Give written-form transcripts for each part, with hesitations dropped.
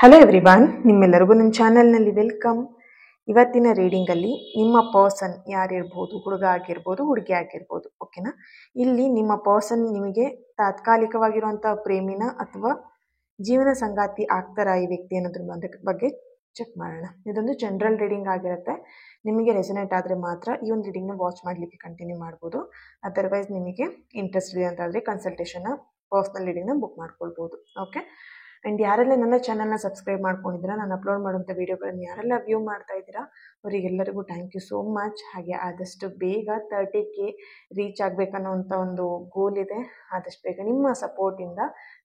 Hello everyone, ನಿಮ್ಮೆಲ್ಲರಿಗೂ ನನ್ನ ಚಾನಲ್ನಲ್ಲಿ ವೆಲ್ಕಮ್. ಇವತ್ತಿನ ರೀಡಿಂಗಲ್ಲಿ ನಿಮ್ಮ ಪರ್ಸನ್ ಯಾರಿರ್ಬೋದು, ಹುಡುಗ ಆಗಿರ್ಬೋದು, ಹುಡುಗಿ ಆಗಿರ್ಬೋದು, ಓಕೆನಾ. ಇಲ್ಲಿ ನಿಮ್ಮ ಪರ್ಸನ್ ನಿಮಗೆ ತಾತ್ಕಾಲಿಕವಾಗಿರುವಂಥ ಪ್ರೇಮಿನ ಅಥವಾ ಜೀವನ ಸಂಗಾತಿ ಆಗ್ತಾರಾ ಈ ವ್ಯಕ್ತಿ ಅನ್ನೋದ್ರ ಬಗ್ಗೆ ಚೆಕ್ ಮಾಡೋಣ. ಇದೊಂದು ಜನರಲ್ ರೀಡಿಂಗ್ ಆಗಿರುತ್ತೆ. ನಿಮಗೆ ರೆಸೊನೇಟ್ ಆದರೆ ಮಾತ್ರ ಈ ಒಂದು ರೀಡಿಂಗ್ನ ವಾಚ್ ಮಾಡಲಿಕ್ಕೆ ಕಂಟಿನ್ಯೂ ಮಾಡ್ಬೋದು. ಅದರ್ವೈಸ್ ನಿಮಗೆ ಇಂಟ್ರೆಸ್ಟ್ ಇದೆ ಅಂತಾದರೆ ಕನ್ಸಲ್ಟೇಷನ್ನ ಪರ್ಸ್ನಲ್ ರೀಡಿಂಗ್ನ ಬುಕ್ ಮಾಡ್ಕೊಳ್ಬೋದು. ಓಕೆ. ಆ್ಯಂಡ್ ಯಾರೆಲ್ಲ ನನ್ನ ಚಾನಲ್ನ ಸಬ್ಸ್ಕ್ರೈಬ್ ಮಾಡ್ಕೊಂಡಿದ್ದೀರಾ, ನಾನು ಅಪ್ಲೋಡ್ ಮಾಡುವಂಥ ವೀಡಿಯೋಗಳನ್ನು ಯಾರೆಲ್ಲ ವ್ಯೂ ಮಾಡ್ತಾ ಇದ್ದೀರಾ ಅವರಿಗೆಲ್ಲರಿಗೂ ಥ್ಯಾಂಕ್ ಯು ಸೋ ಮಚ್. ಹಾಗೆ ಆದಷ್ಟು ಬೇಗ 30K ರೀಚ್ ಆಗಬೇಕನ್ನೋವಂಥ ಒಂದು ಗೋಲ್ ಇದೆ. ಆದಷ್ಟು ಬೇಗ ನಿಮ್ಮ ಸಪೋರ್ಟಿಂದ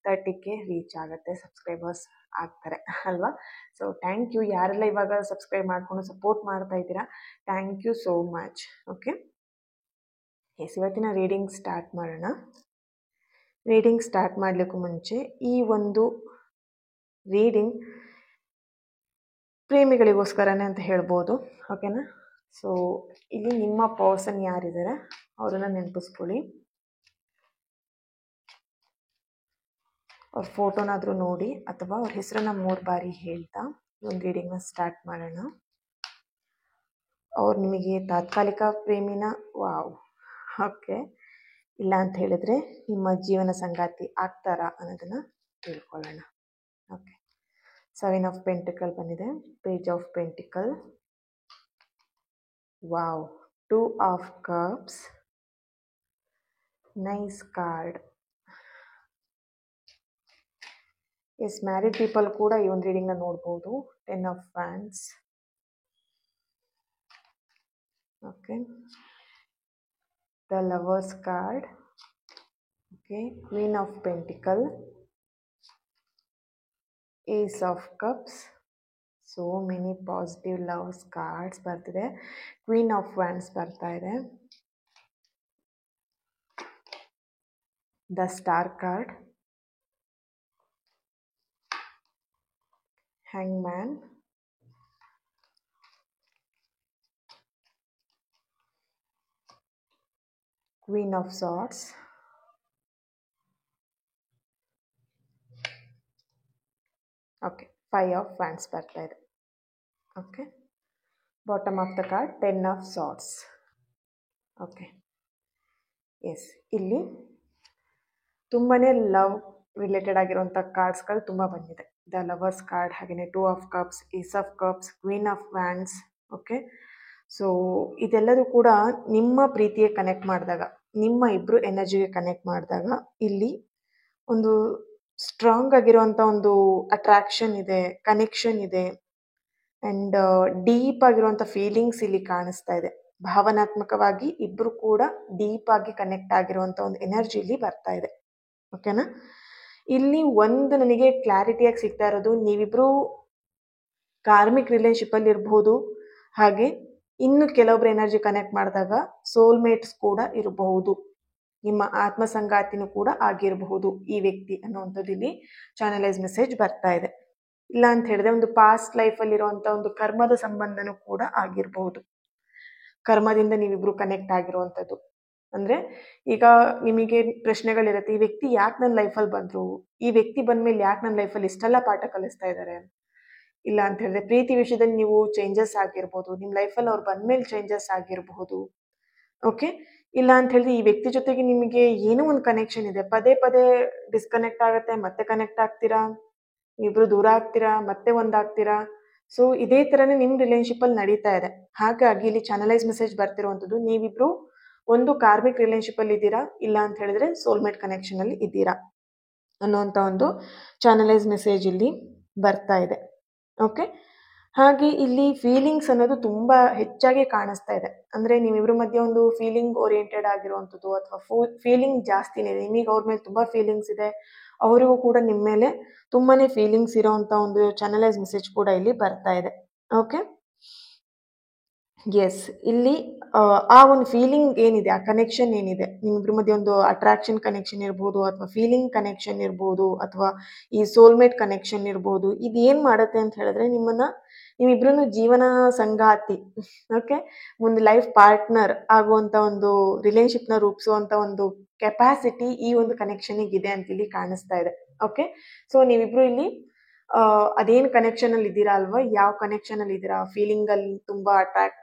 30K ರೀಚ್ ಆಗುತ್ತೆ, ಸಬ್ಸ್ಕ್ರೈಬರ್ಸ್ ಆಗ್ತಾರೆ ಅಲ್ವಾ. ಸೊ ಥ್ಯಾಂಕ್ ಯು ಯಾರೆಲ್ಲ ಇವಾಗ ಸಬ್ಸ್ಕ್ರೈಬ್ ಮಾಡಿಕೊಂಡು ಸಪೋರ್ಟ್ ಮಾಡ್ತಾ ಇದ್ದೀರಾ, thank you so much. Okay, yes, ಇವತ್ತಿನ ರೀಡಿಂಗ್ ಸ್ಟಾರ್ಟ್ ಮಾಡೋಣ. ರೀಡಿಂಗ್ ಸ್ಟಾರ್ಟ್ ಮಾಡಲಿಕ್ಕೂ ಮುಂಚೆ ಈ ಒಂದು ರೀಡಿಂಗ್ ಪ್ರೇಮಿಗಳಿಗೋಸ್ಕರನೇ ಅಂತ ಹೇಳ್ಬೋದು, ಓಕೆನಾ. ಸೊ ಇಲ್ಲಿ ನಿಮ್ಮ ಪರ್ಸನ್ ಯಾರಿದ್ದಾರೆ ಅವರನ್ನು ನೆನಪಿಸ್ಕೊಳ್ಳಿ. ಅವ್ರ ಫೋಟೋನಾದರೂ ನೋಡಿ ಅಥವಾ ಅವ್ರ ಹೆಸರನ್ನ 3 ಬಾರಿ ಹೇಳ್ತಾ ಒಂದು ರೀಡಿಂಗ್ನ ಸ್ಟಾರ್ಟ್ ಮಾಡೋಣ. ಅವ್ರು ನಿಮಗೆ ತಾತ್ಕಾಲಿಕ ಪ್ರೇಮಿನ, ವಾವ್, ಓಕೆ, ಇಲ್ಲ ಅಂತ ಹೇಳಿದ್ರೆ ನಿಮ್ಮ ಜೀವನ ಸಂಗಾತಿ ಆಗ್ತಾರಾ ಅನ್ನೋದನ್ನು ತಿಳ್ಕೊಳ್ಳೋಣ. ಓಕೆ, 7 ಆಫ್ ಪೆಂಟಿಕಲ್ ಬಂದಿದೆ, page of pentacle, wow, 2 of cups, nice card. Yes, married people ಕೂಡ ಈ ಒಂದು ರೀಡಿಂಗ್ನ ನೋಡ್ಬೋದು. 10 of fans, okay, the lovers card, okay, queen of pentacle, ace of cups, so many positive loves cards ಬರ್ತಿದೆ. Queen of wands ಬರ್ತಾ ಇದೆ, the star card, hang man, queen of swords, okay, 5 of wands ಬರ್ತಾ ಇದೆ. Okay, bottom of the card 10 of swords. Okay, S, ಇಲ್ಲಿ ತುಂಬಾ love related ಆಗಿರುವಂಥ ಕಾರ್ಡ್ಸ್ಗಳು ತುಂಬ ಬಂದಿದೆ. ದ ಲವರ್ಸ್ ಕಾರ್ಡ್, ಹಾಗೆಯೇ 2 of cups, ace of cups, queen of wands. Okay, so ಇದೆಲ್ಲದೂ ಕೂಡ ನಿಮ್ಮ ಪ್ರೀತಿಗೆ ಕನೆಕ್ಟ್ ಮಾಡಿದಾಗ, ನಿಮ್ಮ ಇಬ್ಬರು ಎನರ್ಜಿಗೆ ಕನೆಕ್ಟ್ ಮಾಡಿದಾಗ ಇಲ್ಲಿ ಒಂದು ಸ್ಟ್ರಾಂಗ್ ಆಗಿರುವಂಥ ಒಂದು ಅಟ್ರಾಕ್ಷನ್ ಇದೆ, ಕನೆಕ್ಷನ್ ಇದೆ, ಆ್ಯಂಡ್ ಡೀಪ್ ಆಗಿರುವಂಥ ಫೀಲಿಂಗ್ಸ್ ಇಲ್ಲಿ ಕಾಣಿಸ್ತಾ ಇದೆ. ಭಾವನಾತ್ಮಕವಾಗಿ ಇಬ್ಬರು ಕೂಡ ಡೀಪ್ ಆಗಿ ಕನೆಕ್ಟ್ ಆಗಿರುವಂಥ ಒಂದು ಎನರ್ಜಿ ಇಲ್ಲಿ ಬರ್ತಾ ಇದೆ, ಓಕೆನಾ. ಇಲ್ಲಿ ಒಂದು ನನಗೆ ಕ್ಲಾರಿಟಿಯಾಗಿ ಸಿಗ್ತಾ ಇರೋದು, ನೀವಿಬ್ಬರು ಕಾರ್ಮಿಕ್ ರಿಲೇಶನ್ಶಿಪ್ಪಲ್ಲಿ ಇರಬಹುದು, ಹಾಗೆ ಇನ್ನು ಕೆಲವೊಬ್ರು ಎನರ್ಜಿ ಕನೆಕ್ಟ್ ಮಾಡಿದಾಗ ಸೋಲ್ಮೇಟ್ಸ್ ಕೂಡ ಇರಬಹುದು, ನಿಮ್ಮ ಆತ್ಮ ಸಂಗಾತಿನೂ ಕೂಡ ಆಗಿರಬಹುದು ಈ ವ್ಯಕ್ತಿ ಅನ್ನುವಂಥದ್ದು ಇಲ್ಲಿ ಚಾನಲೈಸ್ ಮೆಸೇಜ್ ಬರ್ತಾ ಇದೆ. ಇಲ್ಲ ಅಂತ ಹೇಳಿದ್ರೆ ಒಂದು ಪಾಸ್ಟ್ ಲೈಫಲ್ಲಿರುವಂಥ ಒಂದು ಕರ್ಮದ ಸಂಬಂಧನೂ ಕೂಡ ಆಗಿರಬಹುದು. ಕರ್ಮದಿಂದ ನೀವಿಬ್ರು ಕನೆಕ್ಟ್ ಆಗಿರುವಂಥದ್ದು ಅಂದರೆ, ಈಗ ನಿಮಗೆ ಪ್ರಶ್ನೆಗಳಿರುತ್ತೆ, ಈ ವ್ಯಕ್ತಿ ಯಾಕೆ ನನ್ನ ಲೈಫಲ್ಲಿ ಬಂದರು, ಈ ವ್ಯಕ್ತಿ ಬಂದಮೇಲೆ ಯಾಕೆ ನನ್ನ ಲೈಫಲ್ಲಿ ಇಷ್ಟೆಲ್ಲ ಪಾಠ ಕಲಿಸ್ತಾ ಇದ್ದಾರೆ. ಇಲ್ಲ ಅಂತ ಹೇಳಿದ್ರೆ ಪ್ರೀತಿ ವಿಷಯದಲ್ಲಿ ನೀವು ಚೇಂಜಸ್ ಆಗಿರ್ಬೋದು, ನಿಮ್ಮ ಲೈಫಲ್ಲಿ ಅವ್ರು ಬಂದಮೇಲೆ ಚೇಂಜಸ್ ಆಗಿರಬಹುದು. ಓಕೆ, ಇಲ್ಲ ಅಂತ ಹೇಳಿದ್ರೆ ಈ ವ್ಯಕ್ತಿ ಜೊತೆಗೆ ನಿಮಗೆ ಏನೋ ಒಂದು ಕನೆಕ್ಷನ್ ಇದೆ, ಪದೇ ಪದೇ ಡಿಸ್ಕನೆಕ್ಟ್ ಆಗುತ್ತೆ, ಮತ್ತೆ ಕನೆಕ್ಟ್ ಆಗ್ತೀರಾ, ಇಬ್ರು ದೂರ ಆಗ್ತೀರಾ, ಮತ್ತೆ ಒಂದಾಗ್ತೀರಾ. ಸೊ ಇದೇ ಥರನೇ ನಿಮ್ಮ ರಿಲೇಶನ್ಶಿಪ್ಪಲ್ಲಿ ನಡೀತಾ ಇದೆ. ಹಾಗಾಗಿ ಇಲ್ಲಿ ಚಾನಲೈಸ್ ಮೆಸೇಜ್ ಬರ್ತಿರುವಂಥದ್ದು, ನೀವಿಬ್ರು ಒಂದು ಕಾರ್ಮಿಕ್ ರಿಲೇಶನ್ಶಿಪ್ಪಲ್ಲಿ ಇದ್ದೀರಾ, ಇಲ್ಲ ಅಂತ ಹೇಳಿದ್ರೆ ಸೋಲ್ಮೇಟ್ ಕನೆಕ್ಷನಲ್ಲಿ ಇದ್ದೀರಾ ಅನ್ನೋವಂಥ ಒಂದು ಚಾನಲೈಸ್ ಮೆಸೇಜ್ ಇಲ್ಲಿ ಬರ್ತಾ ಇದೆ. ಓಕೆ, ಹಾಗೆ ಇಲ್ಲಿ ಫೀಲಿಂಗ್ಸ್ ಅನ್ನೋದು ತುಂಬ ಹೆಚ್ಚಾಗಿ ಕಾಣಿಸ್ತಾ ಇದೆ. ಅಂದರೆ ನೀವಿಬ್ಬರ ಮಧ್ಯೆ ಒಂದು ಫೀಲಿಂಗ್ ಓರಿಯೆಂಟೆಡ್ ಆಗಿರುವಂಥದ್ದು ಅಥವಾ ಫೀಲಿಂಗ್ ಜಾಸ್ತಿನೇ ಇದೆ. ನಿಮಗೆ ಅವ್ರ ಮೇಲೆ ತುಂಬ ಫೀಲಿಂಗ್ಸ್ ಇದೆ, ಅವರಿಗೂ ಕೂಡ ನಿಮ್ಮ ಮೇಲೆ ತುಂಬಾ ಫೀಲಿಂಗ್ಸ್ ಇರೋವಂಥ ಒಂದು ಚಾನಲೈಸ್ ಮೆಸೇಜ್ ಕೂಡ ಇಲ್ಲಿ ಬರ್ತಾ ಇದೆ. ಓಕೆ, ಎಸ್, ಇಲ್ಲಿ ಆ ಒಂದು ಫೀಲಿಂಗ್ ಏನಿದೆ, ಆ ಕನೆಕ್ಷನ್ ಏನಿದೆ, ನಿಮ್ಮಿಬ್ಬರ ಮಧ್ಯೆ ಒಂದು ಅಟ್ರಾಕ್ಷನ್ ಕನೆಕ್ಷನ್ ಇರ್ಬೋದು, ಅಥವಾ ಫೀಲಿಂಗ್ ಕನೆಕ್ಷನ್ ಇರ್ಬೋದು, ಅಥವಾ ಈ ಸೋಲ್ಮೇಟ್ ಕನೆಕ್ಷನ್ ಇರ್ಬೋದು. ಇದೇನು ಮಾಡುತ್ತೆ ಅಂತ ಹೇಳಿದ್ರೆ, ನೀವಿಬ್ರು ಜೀವನ ಸಂಗಾತಿ, ಓಕೆ, ಒಂದು ಲೈಫ್ ಪಾರ್ಟ್ನರ್ ಆಗುವಂಥ ಒಂದು ರಿಲೇಶನ್ಶಿಪ್ನ ರೂಪಿಸುವಂಥ ಒಂದು ಕೆಪಾಸಿಟಿ ಈ ಒಂದು ಕನೆಕ್ಷನಿಗೆ ಇದೆ ಅಂತ ಇಲ್ಲಿ ಕಾಣಿಸ್ತಾ ಇದೆ. ಓಕೆ, ಸೊ ನೀವಿಬ್ರು ಇಲ್ಲಿ ಅದೇನು ಕನೆಕ್ಷನಲ್ಲಿ ಇದ್ದೀರಾ ಅಲ್ವಾ, ಯಾವ ಕನೆಕ್ಷನಲ್ಲಿ ಇದ್ದೀರಾ, ಫೀಲಿಂಗಲ್ಲಿ ತುಂಬ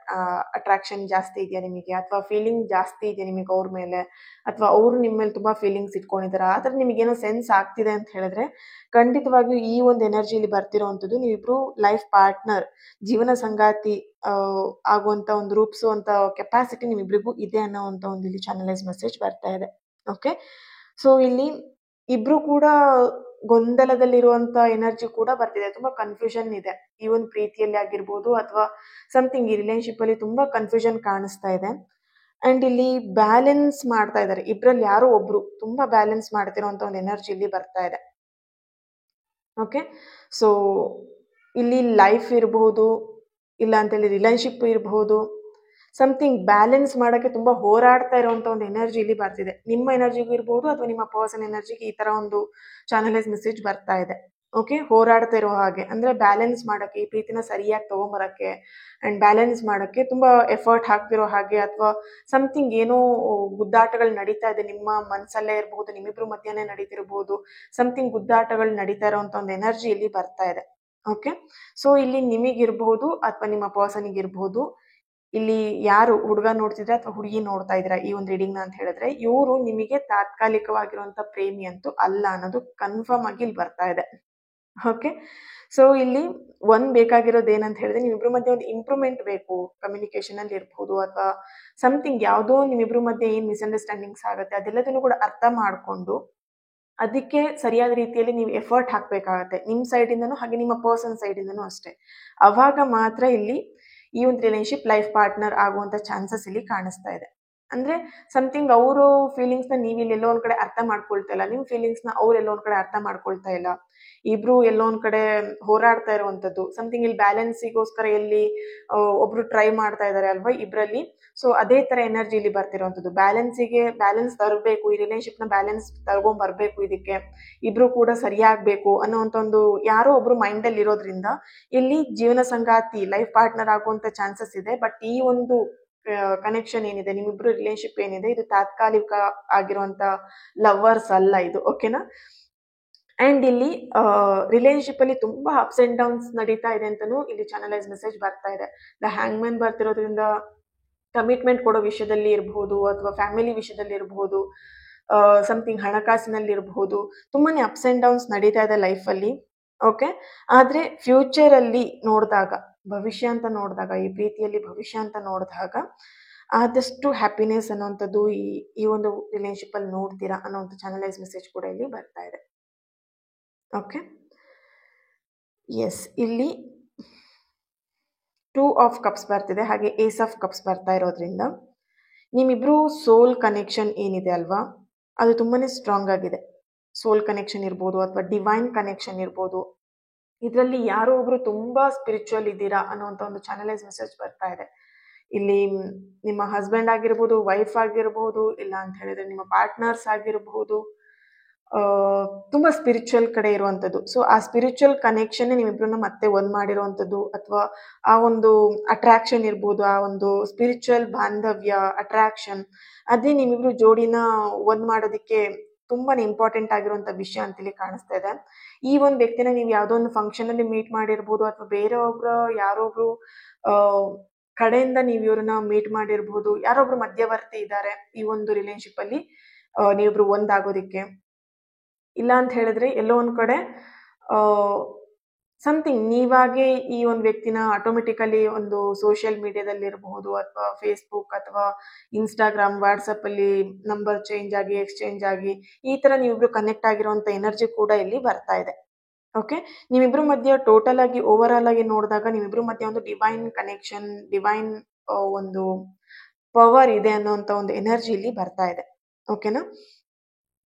ಅಟ್ರಾಕ್ಷನ್ ಜಾಸ್ತಿ ಇದೆಯಾ ನಿಮಗೆ, ಅಥವಾ ಫೀಲಿಂಗ್ ಜಾಸ್ತಿ ಇದೆಯಾ ನಿಮಗೆ ಅವ್ರ ಮೇಲೆ, ಅಥವಾ ಅವರು ನಿಮ್ಮ ಮೇಲೆ ತುಂಬ ಫೀಲಿಂಗ್ಸ್ ಇಟ್ಕೊಂಡಿದ್ದಾರೆ, ಆ ಥರ ನಿಮಗೇನೋ ಸೆನ್ಸ್ ಆಗ್ತಿದೆ ಅಂತ ಹೇಳಿದ್ರೆ ಖಂಡಿತವಾಗಿಯೂ ಈ ಒಂದು ಎನರ್ಜಿಲಿ ಬರ್ತಿರೋವಂಥದ್ದು ನೀವಿಬ್ರು ಲೈಫ್ ಪಾರ್ಟ್ನರ್, ಜೀವನ ಸಂಗಾತಿ ಆಗುವಂಥ ಒಂದು ರೂಪಿಸುವಂಥ ಕೆಪಾಸಿಟಿ ನಿಮ್ಮಿಬ್ರಿಗೂ ಇದೆ ಅನ್ನೋವಂಥ ಒಂದು ಇಲ್ಲಿ ಚಾನಲೈಸ್ ಮೆಸೇಜ್ ಬರ್ತಾ ಇದೆ. ಓಕೆ, ಸೊ ಇಲ್ಲಿ ಇಬ್ರು ಕೂಡ ಗೊಂದಲದಲ್ಲಿರುವಂತ ಎನರ್ಜಿ ಕೂಡ ಬರ್ತಿದೆ, ತುಂಬಾ ಕನ್ಫ್ಯೂಷನ್ ಇದೆ. ಈ ಒಂದು ಪ್ರೀತಿಯಲ್ಲಿ ಆಗಿರ್ಬೋದು ಅಥವಾ ಸಮಥಿಂಗ್ ಈ ರಿಲೇಶನ್ಶಿಪ್ ಅಲ್ಲಿ ತುಂಬಾ ಕನ್ಫ್ಯೂಷನ್ ಕಾಣಿಸ್ತಾ ಇದೆ. ಅಂಡ್ ಇಲ್ಲಿ ಬ್ಯಾಲೆನ್ಸ್ ಮಾಡ್ತಾ ಇದ್ದಾರೆ, ಇಬ್ರಲ್ಲಿ ಯಾರೋ ಒಬ್ರು ತುಂಬಾ ಬ್ಯಾಲೆನ್ಸ್ ಮಾಡ್ತಿರೋಂತ ಒಂದು ಎನರ್ಜಿ ಇಲ್ಲಿ ಬರ್ತಾ ಇದೆ. ಓಕೆ, ಸೊ ಇಲ್ಲಿ ಲೈಫ್ ಇರಬಹುದು, ಇಲ್ಲ ಅಂತೇಳಿ ರಿಲೇಶನ್ಶಿಪ್ ಇರಬಹುದು, ಸಮಥಿಂಗ್ ಬ್ಯಾಲೆನ್ಸ್ ಮಾಡೋಕ್ಕೆ ತುಂಬ ಹೋರಾಡ್ತಾ ಇರುವಂಥ ಒಂದು ಎನರ್ಜಿ ಇಲ್ಲಿ ಬರ್ತಿದೆ. ನಿಮ್ಮ ಎನರ್ಜಿಗೂ ಇರ್ಬೋದು ಅಥವಾ ನಿಮ್ಮ ಪರ್ಸನ್ ಎನರ್ಜಿಗೆ ಈ ಥರ ಒಂದು ಚಾನಲೈಸ್ ಮೆಸೇಜ್ ಬರ್ತಾ ಇದೆ. ಓಕೆ, ಹೋರಾಡ್ತಾ ಇರೋ ಹಾಗೆ, ಅಂದರೆ ಬ್ಯಾಲೆನ್ಸ್ ಮಾಡೋಕ್ಕೆ, ಈ ಪ್ರೀತಿನ ಸರಿಯಾಗಿ ತೊಗೊಂಬರೋಕ್ಕೆ ಆ್ಯಂಡ್ ಬ್ಯಾಲೆನ್ಸ್ ಮಾಡೋಕ್ಕೆ ತುಂಬ ಎಫರ್ಟ್ ಹಾಕ್ತಿರೋ ಹಾಗೆ, ಅಥವಾ ಸಮಥಿಂಗ್ ಏನೋ ಗುದ್ದಾಟಗಳು ನಡೀತಾ ಇದೆ ನಿಮ್ಮ ಮನಸ್ಸಲ್ಲೇ ಇರ್ಬೋದು, ನಿಮ್ಮಿಬ್ರು ಮಧ್ಯನೇ ನಡೀತಿರ್ಬೋದು, ಸಮಥಿಂಗ್ ಗುದ್ದಾಟಗಳು ನಡೀತಾ ಇರೋವಂಥ ಒಂದು ಎನರ್ಜಿ ಇಲ್ಲಿ ಬರ್ತಾ ಇದೆ. ಓಕೆ, ಸೊ ಇಲ್ಲಿ ನಿಮಗಿರ್ಬೋದು ಅಥವಾ ನಿಮ್ಮ ಪರ್ಸನಿಗಿರ್ಬೋದು, ಇಲ್ಲಿ ಯಾರು ಹುಡುಗ ನೋಡ್ತಿದ್ರೆ ಅಥವಾ ಹುಡುಗಿ ನೋಡ್ತಾ ಇದ್ದೀರಾ ಈ ಒಂದು ರೀಡಿಂಗ್ನ ಅಂತ ಹೇಳಿದ್ರೆ, ಇವರು ನಿಮಗೆ ತಾತ್ಕಾಲಿಕವಾಗಿರುವಂಥ ಪ್ರೇಮಿ ಅಂತೂ ಅಲ್ಲ ಅನ್ನೋದು ಕನ್ಫರ್ಮ್ ಆಗಿ ಇಲ್ಲಿ ಬರ್ತಾ ಇದೆ. ಓಕೆ, ಸೊ ಇಲ್ಲಿ ಬೇಕಾಗಿರೋದು ಏನಂತ ಹೇಳಿದ್ರೆ, ನಿಮ್ಮಿಬ್ರ ಮಧ್ಯೆ ಒಂದು ಇಂಪ್ರೂವ್ಮೆಂಟ್ ಬೇಕು, ಕಮ್ಯುನಿಕೇಶನ್ ಅಲ್ಲಿ ಇರ್ಬೋದು ಅಥವಾ ಸಮಥಿಂಗ್ ಯಾವುದೋ ನಿಮ್ಮಿಬ್ರ ಮಧ್ಯೆ ಏನು ಮಿಸ್ಅಂಡರ್ಸ್ಟ್ಯಾಂಡಿಂಗ್ಸ್ ಆಗುತ್ತೆ ಅದೆಲ್ಲದನ್ನು ಕೂಡ ಅರ್ಥ ಮಾಡಿಕೊಂಡು ಅದಕ್ಕೆ ಸರಿಯಾದ ರೀತಿಯಲ್ಲಿ ನೀವು ಎಫರ್ಟ್ ಹಾಕಬೇಕಾಗತ್ತೆ, ನಿಮ್ಮ ಸೈಡಿಂದನೂ ಹಾಗೆ ನಿಮ್ಮ ಪರ್ಸನ್ ಸೈಡಿಂದನೂ ಅಷ್ಟೇ. ಅವಾಗ ಮಾತ್ರ ಇಲ್ಲಿ ಈ ಒಂದು ರಿಲೇಶನ್ಶಿಪ್ ಲೈಫ್ ಪಾರ್ಟ್ನರ್ ಆಗುವಂಥ ಚಾನ್ಸಸ್ ಇಲ್ಲಿ ಕಾಣಿಸ್ತಾ ಇದೆ. ಅಂದರೆ ಸಮಥಿಂಗ್ ಅವರು ಫೀಲಿಂಗ್ಸ್ನ ನೀವು ಇಲ್ಲಿ ಎಲ್ಲೋ ಒಂದು ಕಡೆ ಅರ್ಥ ಮಾಡ್ಕೊಳ್ತಾ ಇಲ್ಲ, ನಿಮ್ಮ ಫೀಲಿಂಗ್ಸ್ನ ಅವ್ರು ಎಲ್ಲೋ ಒಂದು ಕಡೆ ಅರ್ಥ ಮಾಡ್ಕೊಳ್ತಾ ಇಲ್ಲ, ಇಬ್ರು ಎಲ್ಲೋ ಒಂದು ಕಡೆ ಹೋರಾಡ್ತಾ ಇರುವಂಥದ್ದು, ಸಮಥಿಂಗ್ ಇಲ್ಲಿ ಬ್ಯಾಲೆನ್ಸಿಗೋಸ್ಕರ ಎಲ್ಲಿ ಒಬ್ರು ಟ್ರೈ ಮಾಡ್ತಾ ಇದ್ದಾರೆ ಅಲ್ವಾ ಇಬ್ರಲ್ಲಿ. ಸೊ ಅದೇ ಥರ ಎನರ್ಜಿ ಇಲ್ಲಿ ಬರ್ತಿರುವಂಥದ್ದು, ಬ್ಯಾಲೆನ್ಸ್ ತರಬೇಕು, ಈ ರಿಲೇಶನ್ಶಿಪ್ನ ಬ್ಯಾಲೆನ್ಸ್ ತಗೊಂಬರ್ಬೇಕು, ಇದಕ್ಕೆ ಇಬ್ರು ಕೂಡ ಸರಿಯಾಗಬೇಕು ಅನ್ನೋವಂಥ ಒಂದು ಯಾರೋ ಒಬ್ರು ಮೈಂಡಲ್ಲಿ ಇರೋದ್ರಿಂದ ಇಲ್ಲಿ ಜೀವನ ಸಂಗಾತಿ ಲೈಫ್ ಪಾರ್ಟ್ನರ್ ಆಗುವಂಥ ಚಾನ್ಸಸ್ ಇದೆ. ಬಟ್ ಈ ಒಂದು ಕನೆಕ್ಷನ್ ಏನಿದೆ, ನಿಮ್ಮಿಬ್ರು ರಿಲೇಶನ್ಶಿಪ್ ಏನಿದೆ, ಇದು ತಾತ್ಕಾಲಿಕ ಆಗಿರುವಂಥ ಲವರ್ಸ್ ಅಲ್ಲ ಇದು. ಓಕೆನಾ, ಆ್ಯಂಡ್ ಇಲ್ಲಿ ರಿಲೇಶನ್ಶಿಪ್ ಅಲ್ಲಿ ತುಂಬ ಅಪ್ಸ್ ಆ್ಯಂಡ್ ಡೌನ್ಸ್ ನಡೀತಾ ಇದೆ ಅಂತಲೂ ಇಲ್ಲಿ ಚಾನಲೈಸ್ ಮೆಸೇಜ್ ಬರ್ತಾ ಇದೆ. ದ ಹ್ಯಾಂಗ್ಮ್ಯಾನ್ ಬರ್ತಿರೋದ್ರಿಂದ ಕಮಿಟ್ಮೆಂಟ್ ಕೊಡೋ ವಿಷಯದಲ್ಲಿ ಇರಬಹುದು ಅಥವಾ ಫ್ಯಾಮಿಲಿ ವಿಷಯದಲ್ಲಿ ಇರಬಹುದು, ಸಮಥಿಂಗ್ ಹಣಕಾಸಿನಲ್ಲಿ ಇರಬಹುದು, ತುಂಬಾ ಅಪ್ಸ್ ಆ್ಯಂಡ್ ಡೌನ್ಸ್ ನಡೀತಾ ಇದೆ ಲೈಫಲ್ಲಿ. ಓಕೆ, ಆದರೆ ಫ್ಯೂಚರಲ್ಲಿ ನೋಡಿದಾಗ, ಭವಿಷ್ಯ ಅಂತ ನೋಡಿದಾಗ, ಈ ಪ್ರೀತಿಯಲ್ಲಿ ಭವಿಷ್ಯ ಅಂತ ನೋಡಿದಾಗ ಆದಷ್ಟು ಹ್ಯಾಪಿನೆಸ್ ಅನ್ನೋವಂಥದ್ದು ಈ ಒಂದು ರಿಲೇಶನ್ಶಿಪ್ಪಲ್ಲಿ ನೋಡ್ತೀರಾ ಅನ್ನೋವಂಥ ಚಾನಲೈಸ್ ಮೆಸೇಜ್ ಕೂಡ ಇಲ್ಲಿ ಬರ್ತಾ ಇದೆ. ಓಕೆ, ಎಸ್, ಇಲ್ಲಿ 2 ಆಫ್ ಕಪ್ಸ್ ಬರ್ತಿದೆ, ಹಾಗೆ ಏಸ್ ಆಫ್ ಕಪ್ಸ್ ಬರ್ತಾ ಇರೋದ್ರಿಂದ ನಿಮ್ಮಿಬ್ರು ಸೋಲ್ ಕನೆಕ್ಷನ್ ಏನಿದೆ ಅಲ್ವಾ, ಅದು ತುಂಬಾ ಸ್ಟ್ರಾಂಗ್ ಆಗಿದೆ. ಸೋಲ್ ಕನೆಕ್ಷನ್ ಇರ್ಬೋದು ಅಥವಾ ಡಿವೈನ್ ಕನೆಕ್ಷನ್ ಇರ್ಬೋದು, ಇದರಲ್ಲಿ ಯಾರೋ ಒಬ್ರು ತುಂಬಾ ಸ್ಪಿರಿಚುವಲ್ ಇದ್ದೀರಾ ಅನ್ನೋಂಥ ಒಂದು ಚಾನಲೈಸ್ ಮೆಸೇಜ್ ಬರ್ತಾ ಇದೆ. ಇಲ್ಲಿ ನಿಮ್ಮ ಹಸ್ಬೆಂಡ್ ಆಗಿರ್ಬೋದು, ವೈಫ್ ಆಗಿರ್ಬೋದು, ಇಲ್ಲ ಅಂತ ಹೇಳಿದ್ರೆ ನಿಮ್ಮ ಪಾರ್ಟ್ನರ್ಸ್ ಆಗಿರ್ಬೋದು, ತುಂಬ ಸ್ಪಿರಿಚುವಲ್ ಕಡೆ ಇರುವಂಥದ್ದು. ಸೊ ಆ ಸ್ಪಿರಿಚುವಲ್ ಕನೆಕ್ಷನ್ನೇ ನಿಮ್ಮಿಬ್ರನ್ನ ಮತ್ತೆ ಒಂದು ಮಾಡಿರುವಂಥದ್ದು, ಅಥವಾ ಆ ಒಂದು ಅಟ್ರಾಕ್ಷನ್ ಇರ್ಬೋದು, ಆ ಒಂದು ಸ್ಪಿರಿಚುವಲ್ ಬಾಂಧವ್ಯ ಅಟ್ರಾಕ್ಷನ್, ಅದೇ ನಿಮ್ಮಿಬ್ರು ಜೋಡಿನ ಒಂದು ಮಾಡೋದಕ್ಕೆ ತುಂಬಾ ಇಂಪಾರ್ಟೆಂಟ್ ಆಗಿರುವಂಥ ವಿಷಯ ಅಂತೇಳಿ ಕಾಣಿಸ್ತಾ ಇದೆ. ಈ ಒಂದು ವ್ಯಕ್ತಿನ ನೀವು ಯಾವುದೋ ಒಂದು ಫಂಕ್ಷನಲ್ಲಿ ಮೀಟ್ ಮಾಡಿರ್ಬೋದು, ಅಥವಾ ಬೇರೆಯೊಬ್ರು ಯಾರೊಬ್ರು ಕಡೆಯಿಂದ ನೀವು ಇವ್ರನ್ನ ಮೀಟ್ ಮಾಡಿರ್ಬೋದು, ಯಾರೊಬ್ರು ಮಧ್ಯವರ್ತಿ ಇದ್ದಾರೆ ಈ ಒಂದು ರಿಲೇಶನ್ಶಿಪ್ ಅಲ್ಲಿ ನೀವಿಬ್ರು ಒಂದಾಗೋದಿಕ್ಕೆ. ಇಲ್ಲ ಅಂತ ಹೇಳಿದ್ರೆ ಎಲ್ಲೋ ಒಂದು ಕಡೆ ಸಮಥಿಂಗ್ ನೀವಾಗೆ ಈ ಒಂದು ವ್ಯಕ್ತಿನ ಆಟೋಮೆಟಿಕಲಿ ಒಂದು ಸೋಷಿಯಲ್ ಮೀಡಿಯಾದಲ್ಲಿ ಇರಬಹುದು, ಅಥವಾ ಫೇಸ್ಬುಕ್ ಅಥವಾ ಇನ್ಸ್ಟಾಗ್ರಾಮ್, ವಾಟ್ಸಪ್ಪಲ್ಲಿ ನಂಬರ್ ಚೇಂಜ್ ಆಗಿ ಎಕ್ಸ್ಚೇಂಜ್ ಆಗಿ ಈ ಥರ ನೀವಿಬ್ರು ಕನೆಕ್ಟ್ ಆಗಿರುವಂಥ ಎನರ್ಜಿ ಕೂಡ ಇಲ್ಲಿ ಬರ್ತಾ ಇದೆ. ಓಕೆ, ನೀವಿಬ್ರು ಮಧ್ಯೆ ಟೋಟಲ್ ಆಗಿ ಓವರ್ ಆಲ್ ಆಗಿ ನೋಡಿದಾಗ ನಿಮ್ಮಿಬ್ರು ಮಧ್ಯೆ ಒಂದು ಡಿವೈನ್ ಕನೆಕ್ಷನ್, ಡಿವೈನ್ ಒಂದು ಪವರ್ ಇದೆ ಅನ್ನೋಂಥ ಒಂದು ಎನರ್ಜಿ ಇಲ್ಲಿ ಬರ್ತಾ ಇದೆ. ಓಕೆನಾ,